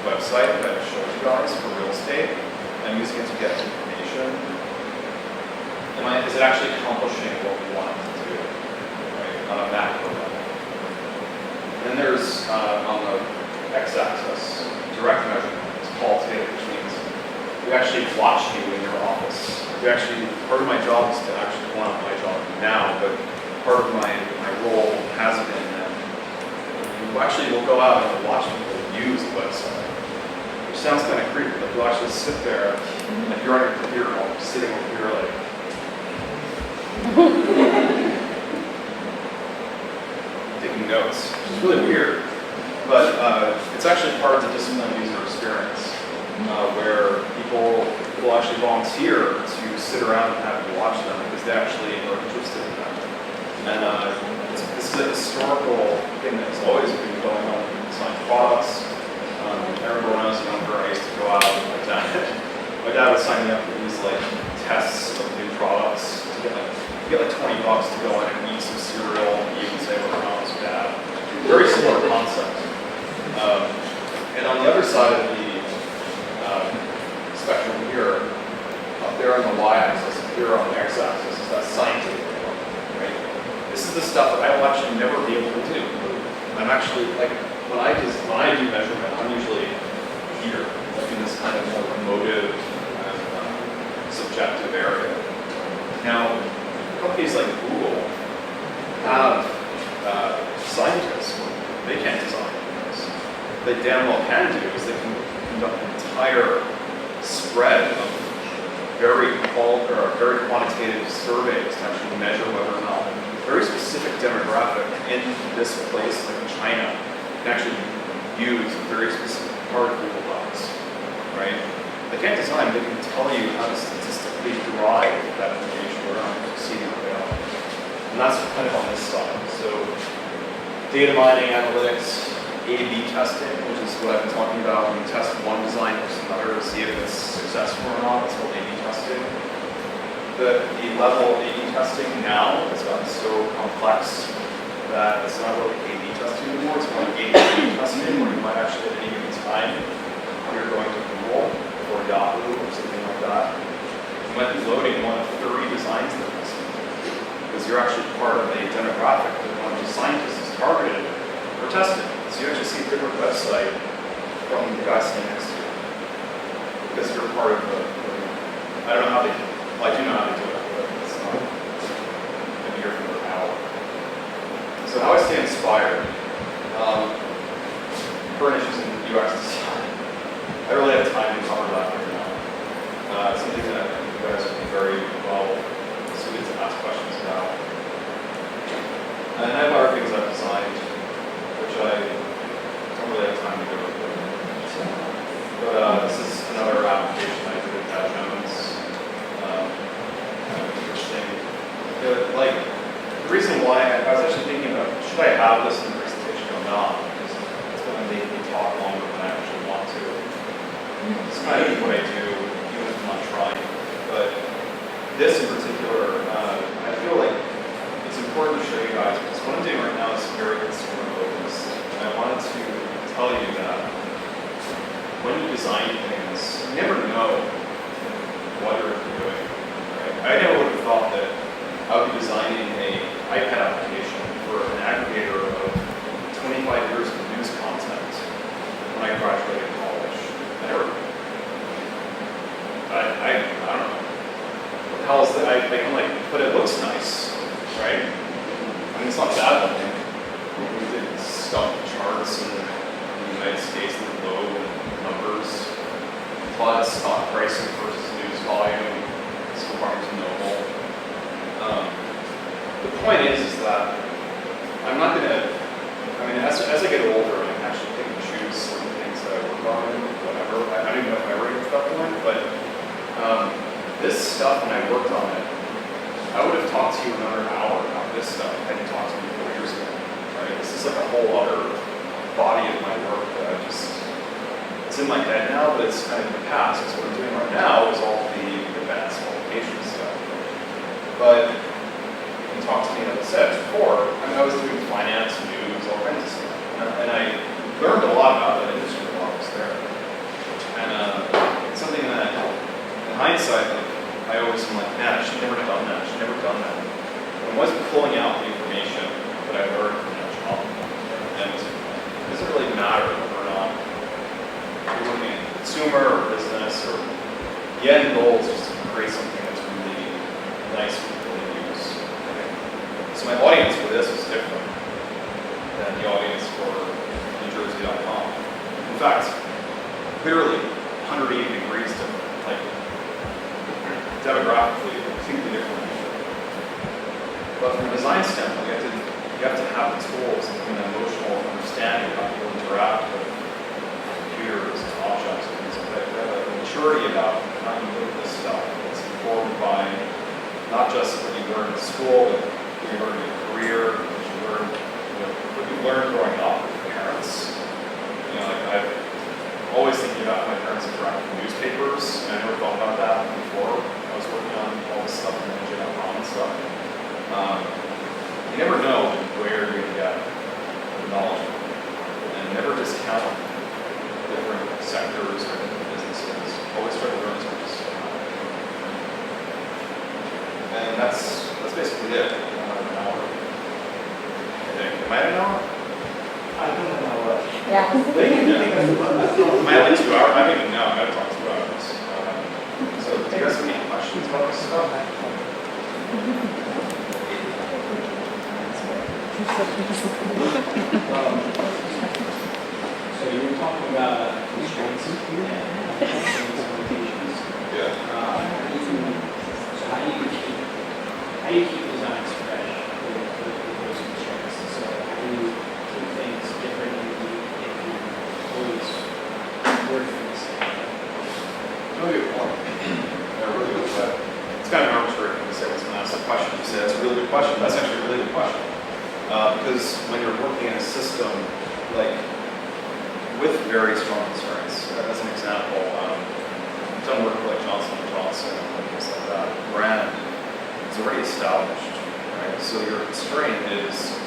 website that I showed you guys for real estate, I'm using it to get information. Is it actually accomplishing what we want it to do, right, on a macro level? And then there's, on the x-axis, direct measurement. It's qualitative, which means we actually watch you in your office. Part of my job is to actually, well, not my job now, but part of my role has been that you actually will go out and watch people use the website, which sounds kind of creepy, but you'll actually sit there, and if you're on your computer, while you're sitting over here like, taking notes, which is really weird, but it's actually part of the disciplined user experience, where people will actually volunteer to sit around and have you watch them because they actually are interested in that. And this is a historical thing that's always been going on in this design products. I remember when I was younger, I used to go out with my dad. My dad would sign me up for these like tests of new products to get like $20 to go in and eat some cereal and you can say whether or not it was bad. Very similar concept. And on the other side of the spectrum here, up there on the y-axis, here on the x-axis, is that scientific work, right? This is the stuff that I will actually never be able to do. I'm actually like when I do measurement, I'm usually here, like in this kind of more emotive, subjective area. Now, companies like Google have scientists. They can't design this. What they damn well can do is they can conduct an entire spread of very quantitative surveys to actually measure whether or not a very specific demographic in this place, like in China, can actually use a very specific part of Google Docs, right? They can't design, they can tell you how to statistically derive that information around proceeding available. And that's kind of on this side. So data mining, analytics, A/B testing, which is what I've been talking about when you test one design versus another to see if it's successful or not. It's called A/B testing. The level of A/B testing now has gotten so complex that it's not really A/B testing anymore. It's more like A/B testing, where you might actually at any given time, when you're going to Google or Yahoo or something like that, you might be loading one of 30 designs that are tested, because you're actually part of a demographic that one of the scientists is targeted or tested. So you actually see a different website from the guy sitting next to you, because you're part of the I don't know how they do it. Well, I do know how they do it, but it's not a year from their power. So how I stay inspired, current issues in UX design. I don't really have time to cover that right now. It's something that I think you guys would be very well suited to ask questions about. And I have other things I've designed, which I don't really have time to go over. But this is another application I did at Dow Jones. Kind of interesting. Like, the reason why I was actually thinking about, should I have this in the presentation or not? Because it's going to make me talk longer than I actually want to. It's kind of what I do, even if I'm not trying. But this in particular, I feel like it's important to show you guys, because what I'm doing right now is very consumer focused. And I wanted to tell you that when you design things, you never know what you're doing. Right? I never would have thought that I would be designing an iPad application for an aggregator of 25 years of news content when I graduated college. I never. I don't know. What the hell is that? I'm like, but it looks nice, right? I mean, it's not bad looking. We did stuff charts in the United States, the globe, and numbers. Plot stock pricing versus news volume. So Barnes and Noble. The point is that I'm not going to. I mean, as I get older, I can actually pick and choose some of the things that I work on, whatever. I don't even know if I ever get stuff going, but this stuff, when I worked on it, I would have talked to you another hour about this stuff if I hadn't talked to you 4 years ago. Right? This is like a whole other body of my work that it's in my head now, but it's kind of in the past. So what I'm doing right now is all the advanced qualification stuff. But you can talk to me, like I said before, I was doing finance, news, all kinds of stuff. And I learned a lot about that industry while I was there. And it's something that, in hindsight, I always am like, man, I should never have done that. I should never have done that. I wasn't pulling out the information that I learned from that job. And it doesn't really matter whether or not you're looking at consumer or business, or the end goal is just to create something that's really nice for people to use. So my audience for this is different than the audience for NewJersey.com. In fact, clearly 180 degrees different. Like, demographically, completely different. But from a design standpoint, you have to have the tools and an emotional understanding of how people interact with computers and objects and things like that. You have a maturity about how you look at this stuff. It's informed by not just what you learn in school, but what you learn in your career, what you learn growing up with your parents, I had like 2 hours. I don't even know. I gotta talk 2 hours. So, do you guys have any questions about this stuff? So you were talking about constraints and limitations. Yeah. So how do you keep designs fresh with those constraints? So how do you keep things different if you always work for the same? Really good point. Yeah, really good point. It's kind of arbitrary to say what's going to ask the question. You say that's a really good question. That's actually a really good question. Because when you're working in a system like with very strong constraints, as an example, I've done work like Johnson & Johnson and things like that. Brand is already established, right? So your constraint is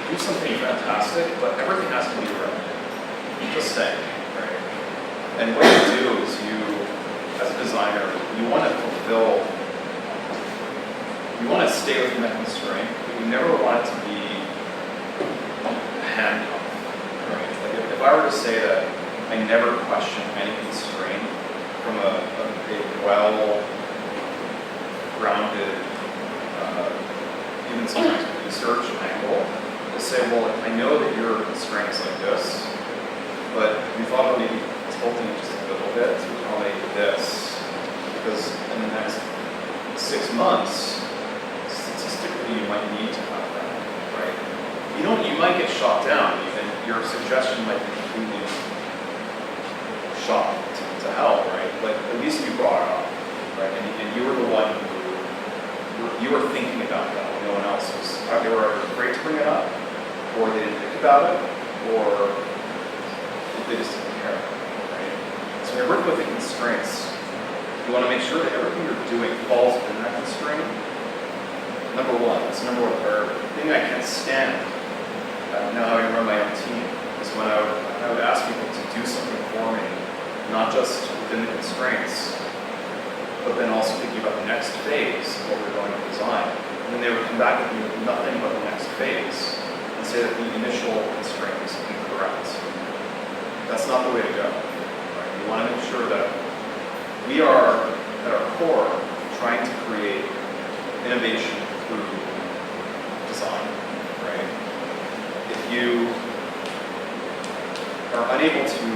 do something fantastic, but everything has to be right. Just saying, right? And what you do is you, as a designer, you want to stay within that constraint, but you never want it to be handcuffed, right? Like if I were to say that I never question any constraint from a well-grounded, even sometimes research angle, to say, well, I know that your constraint is like this, but we thought of maybe tilting it just a little bit to accommodate this, because in the next 6 months, statistically, you might need to have that, right? You might get shot down, even your suggestion might be completely shot to hell, right? But at least you brought it up, right? And you were the one who you were thinking about that when no one else was. They were either afraid to bring it up, or they didn't think about it, or they just didn't care, right? So when you're working with the constraints, you want to make sure that everything you're doing falls within that constraint. Number one, that's the number one priority. The thing I can't stand, now how I run my own team, is when I would ask people to do something for me, not just within the constraints, but then also thinking about the next phase of what we're going to design. And then they would come back with me with nothing but the next phase and say that the initial constraint is incorrect. That's not the way to go. Right? You want to make sure that we are, at our core, trying to create innovation through design, right? If you are unable to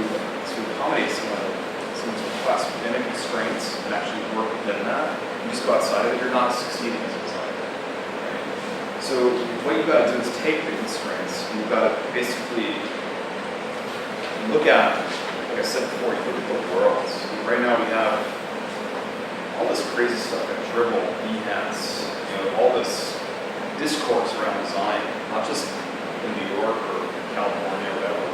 accommodate someone's request within a constraints and actually work within that, you just go outside of it, you're not succeeding as a designer, right? So what you've got to do is take the constraints, and you've got to basically look at, like I said before, you look at the worlds. Right now we have all this crazy stuff like dribble, behance, all this discourse around design, not just in New York or California or whatever.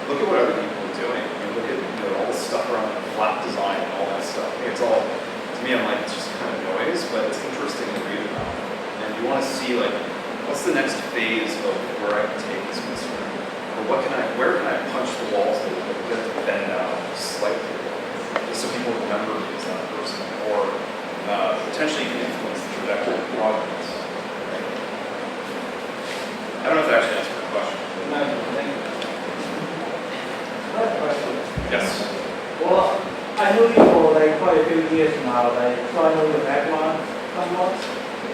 Look at what other people are doing. Look at all this stuff around flat design and all that stuff. I think it's all, to me, I'm like, it's just kind of noise, but it's interesting to read about. And you want to see, like, what's the next phase of where I can take this concern? Or where can I punch the walls that get to bend out slightly, just so people remember me as that person, or potentially can influence the trajectory of progress. Right? I don't know if that actually answered the question. No, thank you. I have a question. Yes. Well, I know you for like quite a few years now, like, so I know your background somewhat.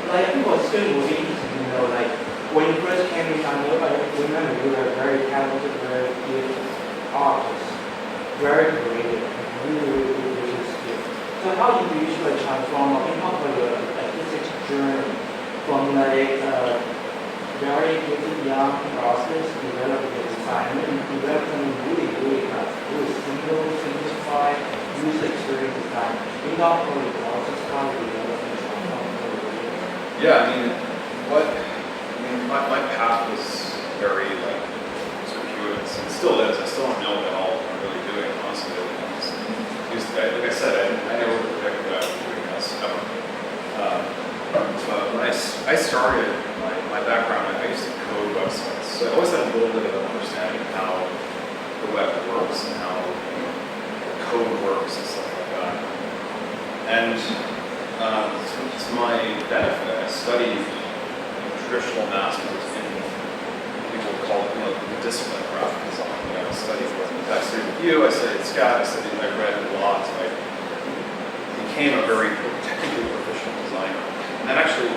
Like, I was still really interested to know, like, when you first came to China, I remember you were a very talented, very good artist, very creative, really good skill. So how did you usually transform, in terms of your artistic journey from like very good young process, developing the design, and developing really kind of good simplified user experience design. In terms of the process, how do you develop it? Yeah, my path was very like circuitous, and still is. I still don't know what all I'm really doing, honestly. Because, like I said, I never predicted that I was doing this ever. But when I started my background, I used to code websites, so I always had a little bit of an understanding of how the web works and how code works and stuff like that. And to my benefit, I studied traditional masters in, people would call it, the discipline of graphic design. You know, I studied Vue, I studied SCAD, I read a lot, so I became a very technically proficient designer. And that actually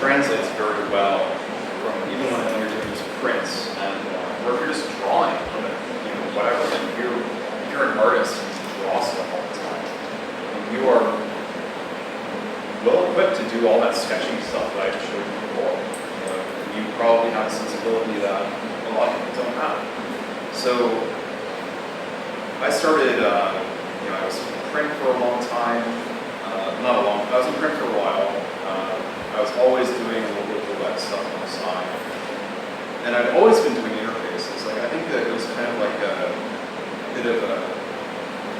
translates very well from even when you're doing just prints and or if you're just drawing from it, you know, whatever. And if you're an artist and you draw stuff all the time, and you are well equipped to do all that sketching stuff that I showed you before. You know, you probably have a sensibility that a lot of people don't have. So I started, you know, I was in print for a long time, I was in print for a while. I was always doing a little bit of web stuff on the side. And I've always been doing interfaces. Like, I think that it was kind of like a bit of a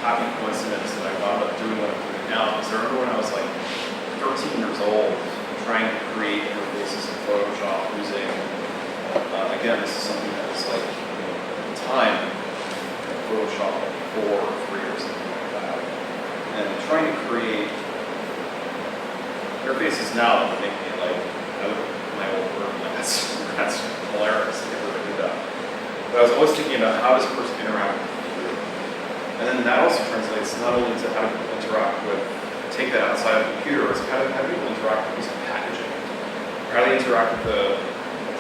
happy coincidence that I wound up doing what I'm doing now. Because I remember when I was like 13 years old, trying to create interfaces in Photoshop using, again, this is something that was like, you know, at the time, Photoshop 4 or 3 or something like that. And trying to create interfaces now that make me like, out of my old work, like that's hilarious. I never really do that. But I was always thinking about how does a person interact with the computer? And then that also translates not only to how do people interact with, take that outside of the computer, it's how do people interact with a piece of packaging? Or how do they interact with a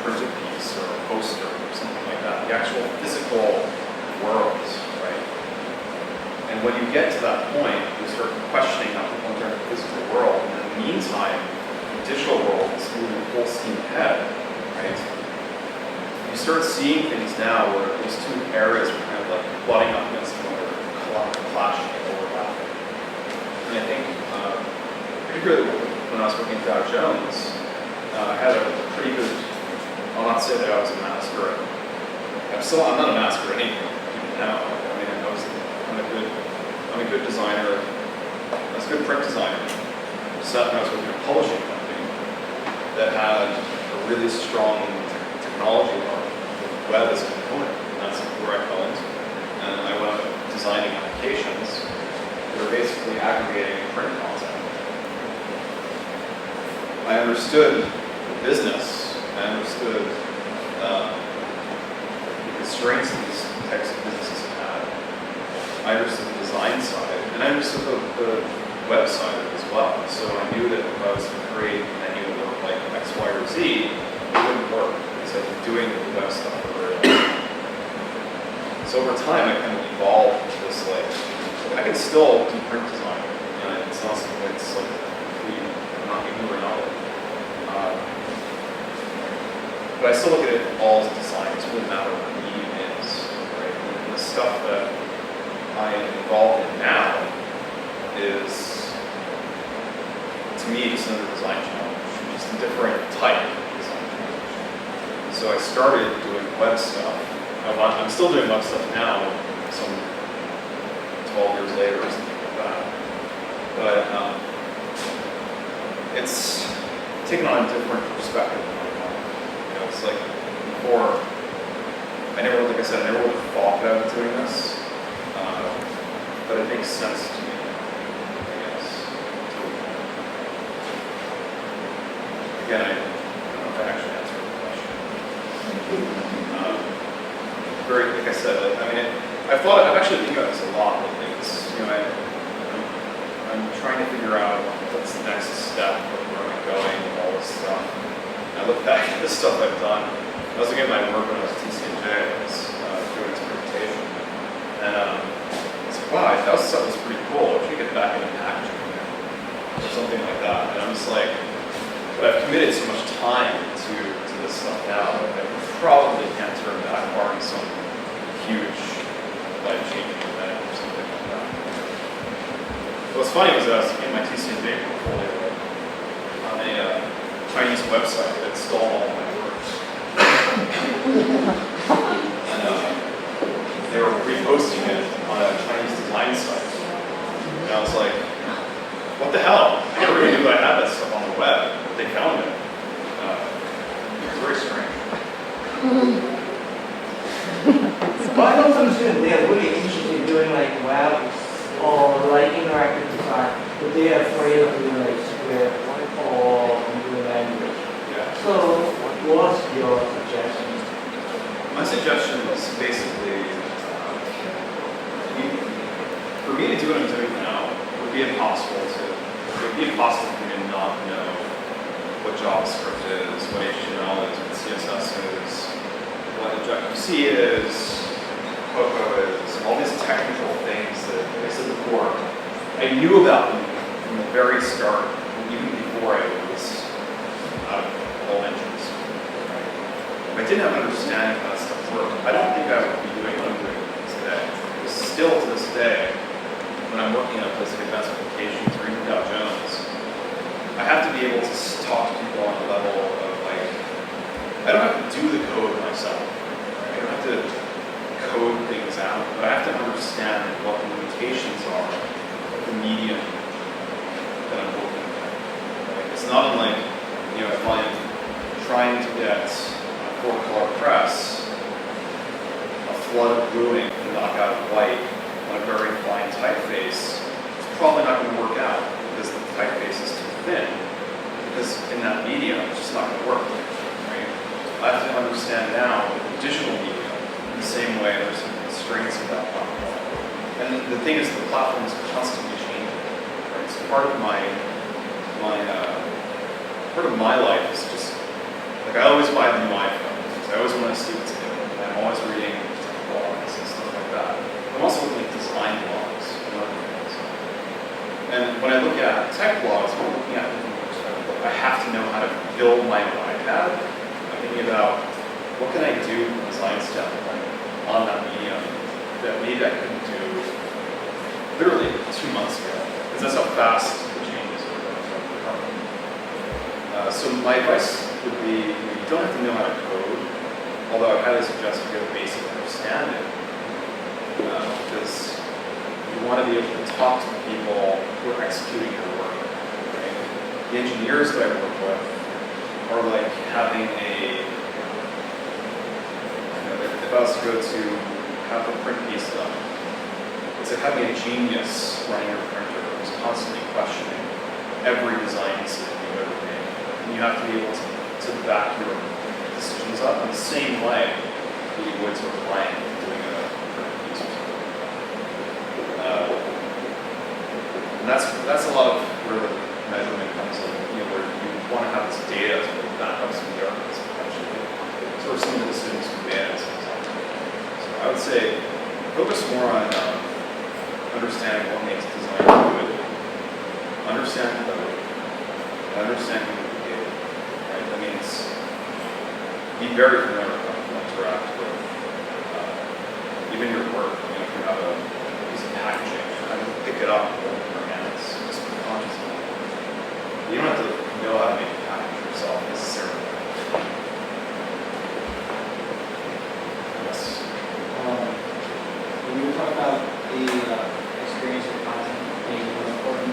printed piece or a poster or something like that? The actual physical worlds, right? And when you get to that point, you start questioning how people interact with the physical world. And in the meantime, the digital world is moving full steam ahead, right? You start seeing things now where those two areas are kind of like butting up against one another, clashing and overlapping. And I think, particularly when I was working at Dow Jones, I had a pretty good, I'll not say that I was a master at, I'm not a master at anything now. I mean, I'm a good designer, I was a good print designer. So I was working at a publishing company that had a really strong technology part, with web as a component, and that's where I fell into. And I wound up designing applications that were basically aggregating print content. I understood the business, I understood the constraints that these types of businesses had. I understood the design side, and I understood the web side of it as well. So I knew that if I was to create a menu that looked like X, Y, or Z, it wouldn't work because I've been doing the web stuff for a very long time. So over time, I kind of evolved into this, like, I can still do print design. And it's not something that's like, I'm not ignorant of it. But I still look at it all as design. It doesn't really matter what the medium is, right? And the stuff that I am involved in now is, to me, just another design challenge, just a different type of design challenge. So I started doing web stuff. I'm still doing web stuff now, some 12 years later or something like that. But it's taken on a different perspective in my mind. You know, it's like before, I never would have thought that I was doing this, but it makes sense to me. Again, I don't know if I actually answered the question. Like I said, I've actually thinking about this a lot lately. You know, I'm trying to figure out what's the next step, where am I going with all this stuff. And I look back at the stuff I've done. I was looking at my work when I was at TCNJ, I was doing this presentation. And I was like, wow, that stuff was pretty cool. I should get back into packaging or something like that. And I'm just like, but I've committed so much time to this stuff now that I probably can't turn back barring some huge life-changing event or something like that. What's funny was that I was in my TCNJ portfolio on a Chinese website that stole all my works. And they were reposting it on a Chinese design site. And I was like, what the hell? I never really knew I had that stuff on the web. They found it. It was very strange. But I know some students, they are really interested in doing like web or like interactive design, but they are afraid of doing like script or doing language. Yeah. So what's your suggestion? My suggestion is basically, for me to do what I'm doing now, it would be impossible for me to not know what JavaScript is, what HTML is, what CSS is, what Objective-C is, Coco is, all these technical things that, like I said before, I knew about them from the very start, even before I was out of elementary school. Right? If I didn't have an understanding of how that stuff worked, I don't think I would be doing what I'm doing today. Because still to this day, when I'm working on a place like advanced applications or even Dow Jones, I have to be able to talk to people on a level of like, I don't have to do the code myself. Right? I don't have to code things out, but I have to understand what the limitations are of the medium that I'm working with. Like, it's not unlike, you know, if I'm trying to get a 4-color press, a flood of bluing to knock out white on a very fine typeface, it's probably not going to work out because the typeface is too thin. Because in that medium, it's just not going to work. Right? I have to understand now with the digital medium in the same way there's some constraints of that platform. And the thing is, the platform is constantly changing. Right? So part of my life is just like I always buy the new iPhone. So I always want to see what's new. And I'm always reading blogs and stuff like that. I'm also looking at design blogs and other things. And when I look at tech blogs, I'm looking at it from the perspective of I have to know how to build my own iPad. I'm thinking about what can I do from a design standpoint on that medium that maybe I couldn't do literally 2 months ago. Because that's how fast the changes are going to come. So my advice would be you don't have to know how to code, although I highly suggest you get a basic understanding. Because you want to be able to talk to the people who are executing your work. Right? The engineers that I work with are like having a, you know, if I was to go to have a print piece done, it's like having a genius running your printer who's constantly questioning every design decision you've ever made. And you have to be able to back your decisions up in the same way that you would to a client doing a print piece or something like that. And that's a lot of where the measurement comes in, you know, where you want to have this data to back up some of the arguments potentially. So some of the decisions we made as an example. So I would say focus more on understanding what makes design good, understand code, and understand communicating. Right? That means be very familiar with how to interact with even your work. You know, if you have a piece of packaging, how to pick it up and hold it in your hands, just be conscious of it. You don't have to know how to make a package yourself necessarily. Yes. When you talk about the experience of content being more important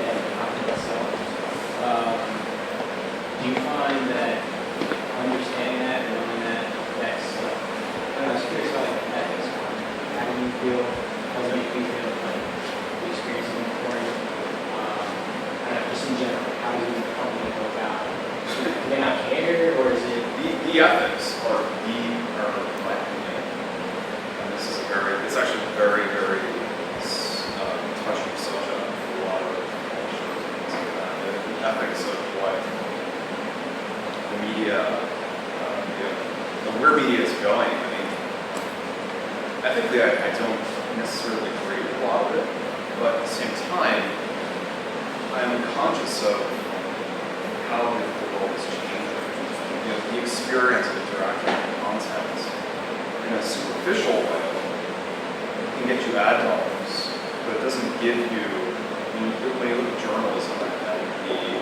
than the content itself, do you find that understanding that and knowing that affects, I was curious about like ethics content. How do you feel, how does it make you feel like the experience is important? I don't know, just in general, how do you company go about? Do they not care, or is it? The ethics are in my opinion, and this is it's actually a very, very touchy subject for a lot of culture and things like that. The ethics of what the media, where media is going. I mean, ethically, I don't necessarily agree with a lot of it, but at the same time, I'm conscious of how the world is changing. You know, the experience of interacting with content in a superficial way can get you ad dollars, but it doesn't give you, when you look at journalism, and the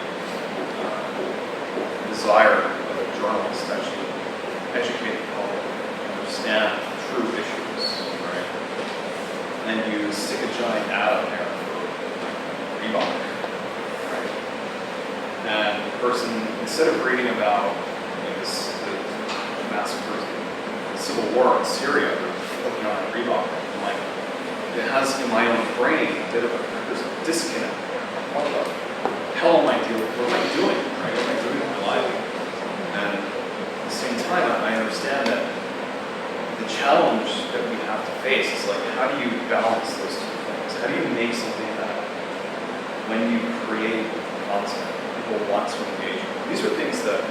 desire of a journalist to actually educate the public, understand true issues, right? And then you stick a giant ad on there for Gebauer, right? And the person, instead of reading about the massacres, the civil war in Syria, they're looking on Gebauer. And like, it has in my own brain a bit of there's a disconnect there. What the hell am I doing? What am I doing? Right? What am I doing with my life? And at the same time, I understand that challenge that we have to face is like, how do you balance those two things? How do you make something that when you create content, people want to engage with? These are things that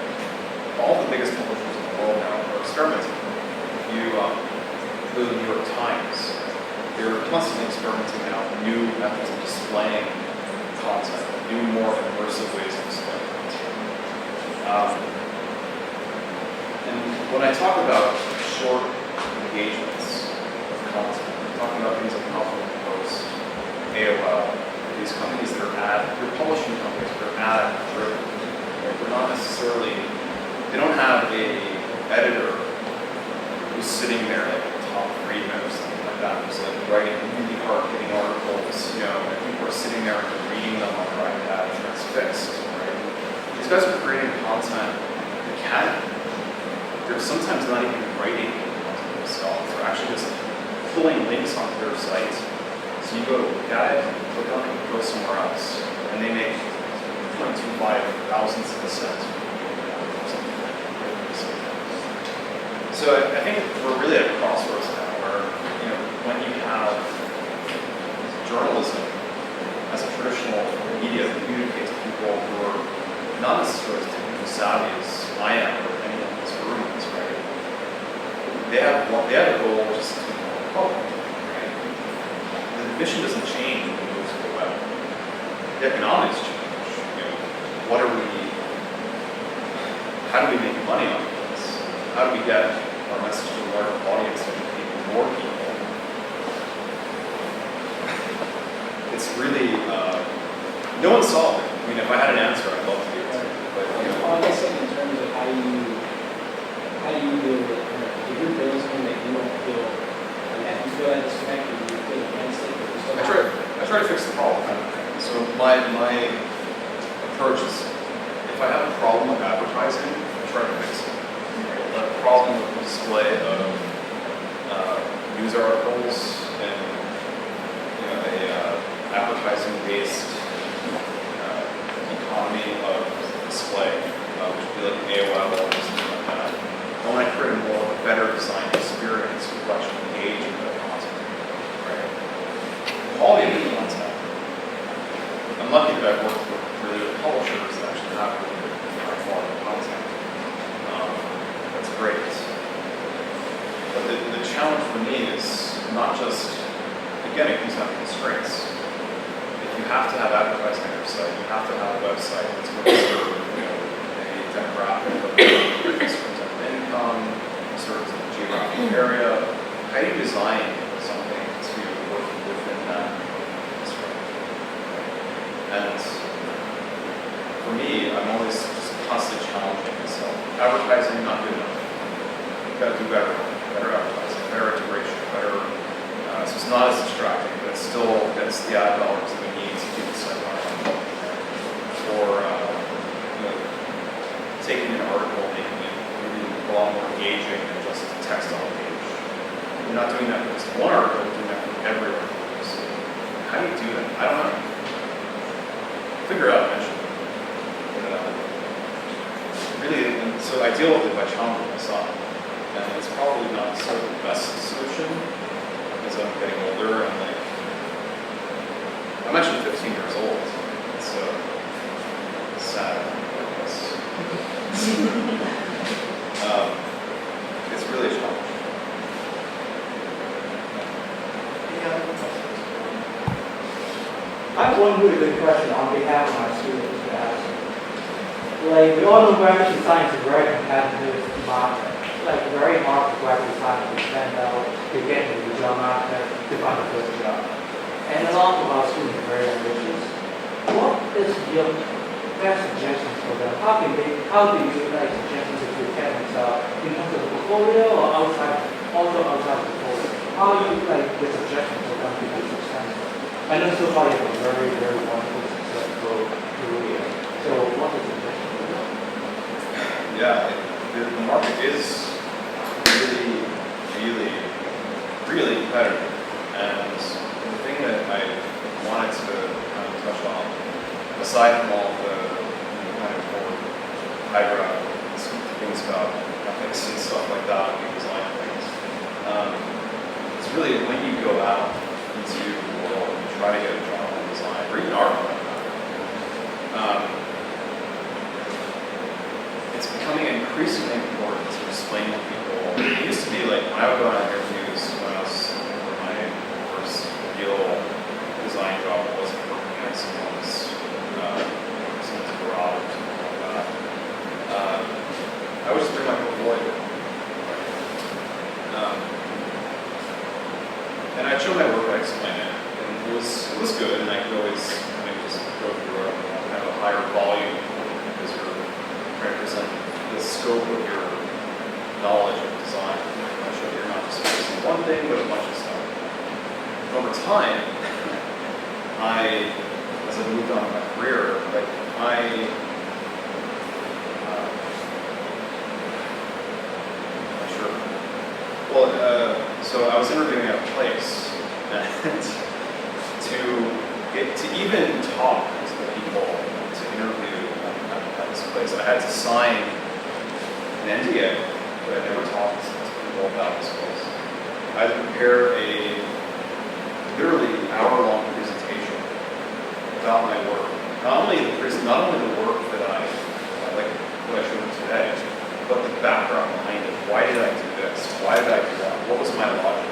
all the biggest publishers in the world now are experimenting with. If you go to the New York Times, they're constantly experimenting now with new methods of displaying content, new, more immersive ways of displaying content. And when I talk about short engagements of content, I'm talking about things like Huffington Post, AOL, these companies that are they're publishing companies that are ad-driven. They're not necessarily, they don't have a editor who's sitting there like Tom Friedman or something like that, who's like writing really hard-hitting articles, and people are sitting there and reading them on their iPad transfixed, right? These guys are creating content that can. They're sometimes not even writing content themselves. They're actually just pulling links onto their site. So you go to look at it, click on it, and go somewhere else, and they make 0.25 thousandths of a cent. So I think we're really at a crossroads now where, when you have journalism as a traditional media that communicates to people who are not necessarily as technically savvy as I am or anyone in this room is, right? They have a goal which is to be more public, right? The mission doesn't change when you move to the web. The economics change. How do we make money on this? How do we get our message to a larger audience and educate more people? It's really, no one solved it. I mean, if I had an answer, I'd love to give it to you. But, I guess in terms of how you deal with it, if you're building something that you don't feel, if you feel that disconnect, or you feel against it, or you still I try to fix the problem. So my approach is, if I have a problem with advertising, I try to fix it. Right? The problem with the display of news articles and a advertising-based economy of display, which would be like AOL or something like that. I want to create a more better designed experience with which to engage with the content. Right? Quality of the content. I'm lucky that I've worked with really good publishers that actually have really good high quality content. That's great. But the challenge for me is not just, again, it comes down to constraints. If you have to have advertising on your site, you have to have a website that's going to serve a demographic of certain type of income, certain geographic area. How do you design something to work within that constraint? And for me, I'm always just constantly challenging myself. Advertising, not good enough. You've got to do better advertising, better integration, better. So it's not as distracting, but it still gets the ad dollars that we need to keep the site running. Or taking an article, making it really a lot more engaging than just text on a page. You're not doing that for just one article, you're doing that for every article. So how do you do that? I don't know. Figure it out eventually. Really, and so I deal with it by challenging myself. And it's probably not sort of the best solution because I'm getting older and I'm actually 15 years old. So it's sad, I guess. It's really a challenge. I have one really good question on behalf of my students to ask. Like, we all know graphic design is a very competitive market. Like, very hard for graphic designers to stand out, to get into the job market, to find the first job. And a lot of our students are very ambitious. What is your best suggestion for them? How do you like suggestions to prepare themselves in terms of the portfolio or outside the portfolio? How do you like the suggestion for them to be successful? I know so far you have a very, very wonderful, successful career. So what is the suggestion for them? Yeah, the market is really competitive. And the thing that I wanted to kind of touch on, aside from all the kind of more highbrow things about ethics and stuff like that, and design things, really, when you go out into the world and try to get a job in design, or even art, it's becoming increasingly important to explain to people. It used to be like when I would go on interviews when I was for my first real design job, I wasn't working at someone's garage or something like that. I would just bring my portfolio. And I'd show my work, I'd explain it, and it was good, and I could always kind of just go through it, have a higher volume because you're trying to present the scope of your knowledge of design. I show you're not just focusing on one thing, but a bunch of stuff. Over time, as I moved on in my career, like I'm not sure. Well, so I was interviewing at a place, and to even talk to the people to interview at this place, I had to sign an NDA, but I never talked to people about this place. I had to prepare a literally hour-long presentation about my work. Not only the work that I like what I showed you today, but the background behind it. Why did I do this? Why did I do that? What was my logic?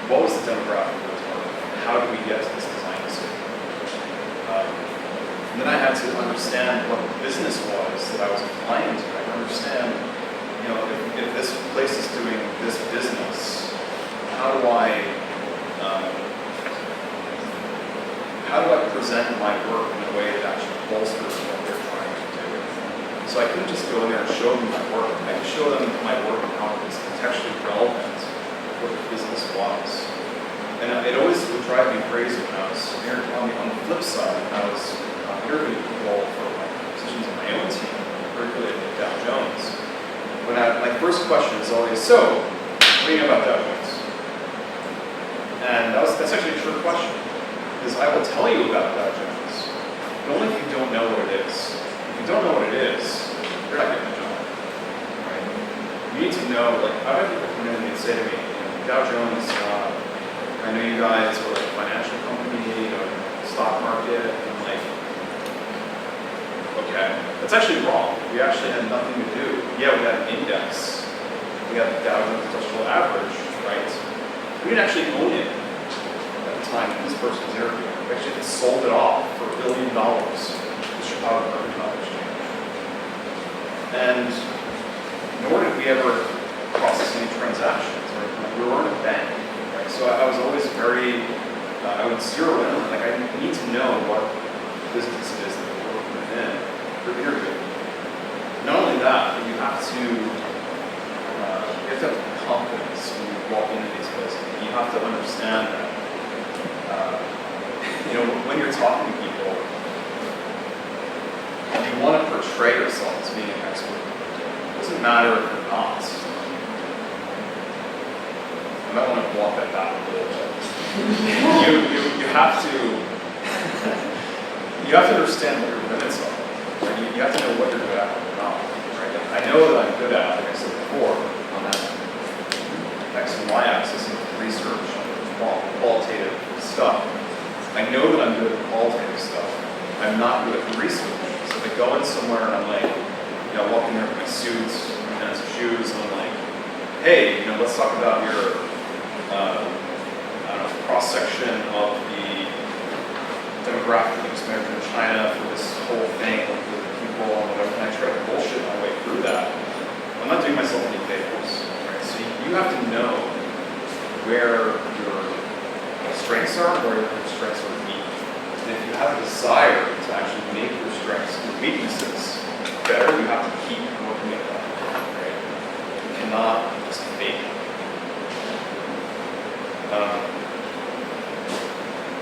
What was the demographic of this work? How did we get to this design decision? And then I had to understand what the business was that I was applying to. I had to understand, if this place is doing this business, how do I present my work in a way that actually bolsters what they're trying to do? So I couldn't just go in there and show them my work. I could show them my work and how it was contextually relevant to what the business was. And it always would drive me crazy when I was on the flip side, when I was interviewing people for my positions on my own team, particularly at Dow Jones. My first question is always, so, what do you know about Dow Jones? And that's actually a trick question. Because I will tell you about Dow Jones, but only if you don't know what it is. If you don't know what it is, you're not getting a job. Right? You need to know, like, I have people come in and they'd say to me, Dow Jones, I know you guys were like a financial company, stock market, and I'm like, okay, that's actually wrong. We actually had nothing to do. Yeah, we had an index. We had the Dow Jones Industrial Average, right? We didn't actually own it at the time this person was interviewing. We actually had sold it off for $1 billion to the Chicago Mercantile Exchange. And nor did we ever process any transactions. Right? We weren't a bank. Right? So I was always very, I would zero in. Like, I need to know what business it is that we're working within for the interview. Not only that, but you have to have confidence when you walk into these places. You have to understand that, when you're talking to people, you want to portray yourself as being an expert. It doesn't matter if you're not. I might want to walk that back a little bit. You have to understand what your limits are. Right? You have to know what you're good at and not. Right? I know that I'm good at, like I said before, on that X and Y axis of research, qualitative stuff. I know that I'm good at qualitative stuff. I'm not good at the research. So if I go in somewhere and I'm like, walk in there with my suits, and then some shoes, and I'm like, hey, let's talk about your, cross-section of the demographic that was measured in China for this whole thing with the people and whatever, and I try to bullshit my way through that. I'm not doing myself any favors. Right? So you have to know where your strengths are and where your strengths are weak. And if you have a desire to actually make your strengths and weaknesses better, you have to keep working at that. Right? You cannot just fake it.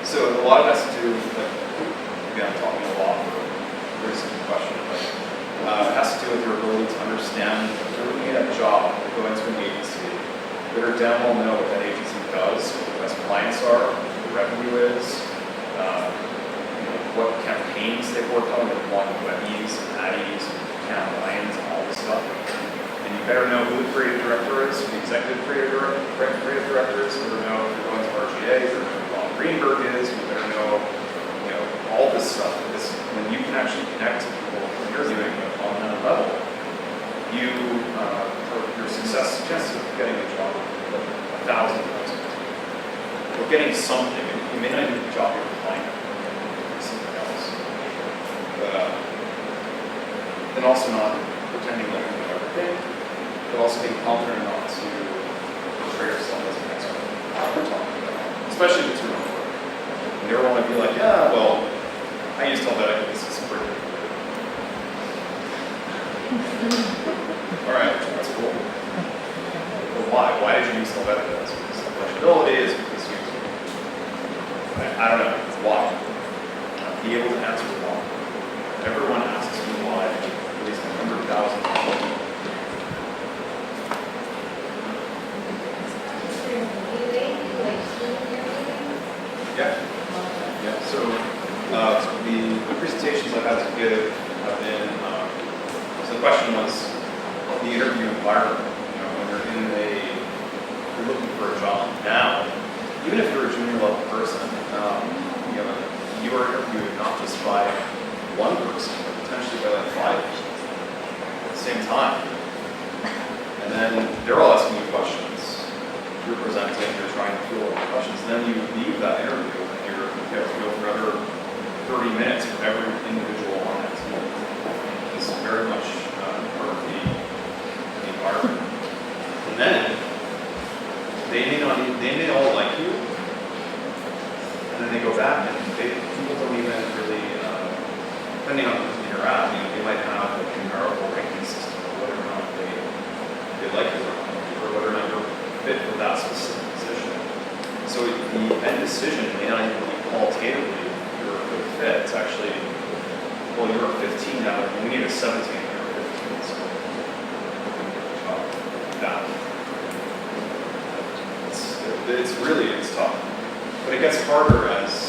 So a lot of that has to do with, again, I'm talking a lot for a very simple question, but it has to do with your ability to understand, if you're looking at a job, you go into an agency, better damn well know what that agency does, what the best clients are, what the revenue is, what campaigns they've worked on, they've won Webbies, Addies, Cannes, and all this stuff. And you better know who the creative director is, who the executive creative director is, and you better know who Bob Greenberg is, you better know, all this stuff. Because when you can actually connect to people when you're doing it on that level, your success chances of getting a job are like 1,000 times better. Or getting something. You may not even get a job you're applying for, something else. But then also not pretending like you know everything, but also being confident enough to portray yourself as an expert. We're talking about, especially if it's your own work. And everyone might be like, yeah, well, I use Helvetica, this is pretty good. All right, that's cool. But why? Why did you use Helvetica? Is it because of flexibility? Is it because you? I don't know. Why? Be able to answer why. Everyone asks me why. At least 100,000 people. Yeah. Yeah. So the presentations I've had to give have been. So the question was the interview environment. When you're looking for a job now, even if you're a junior level person, you are interviewed not just by one person, but potentially by like 5 people at the same time. And then they're all asking you questions. You're presenting, you're trying to field all the questions. Then you leave that interview and you have to go for another 30 minutes for every individual on that team. It's very much part of the environment. And then they may all like you, and then they go back and people don't even really, depending on who you're at, they might have a numerical ranking system of whether or not they like you or whether or not you're fit for that specific position. So the end decision may not even be qualitatively you're a good fit. It's actually, well, you're a 15 now, and we need a 17, you're a 15. So that. It's tough. But it gets harder as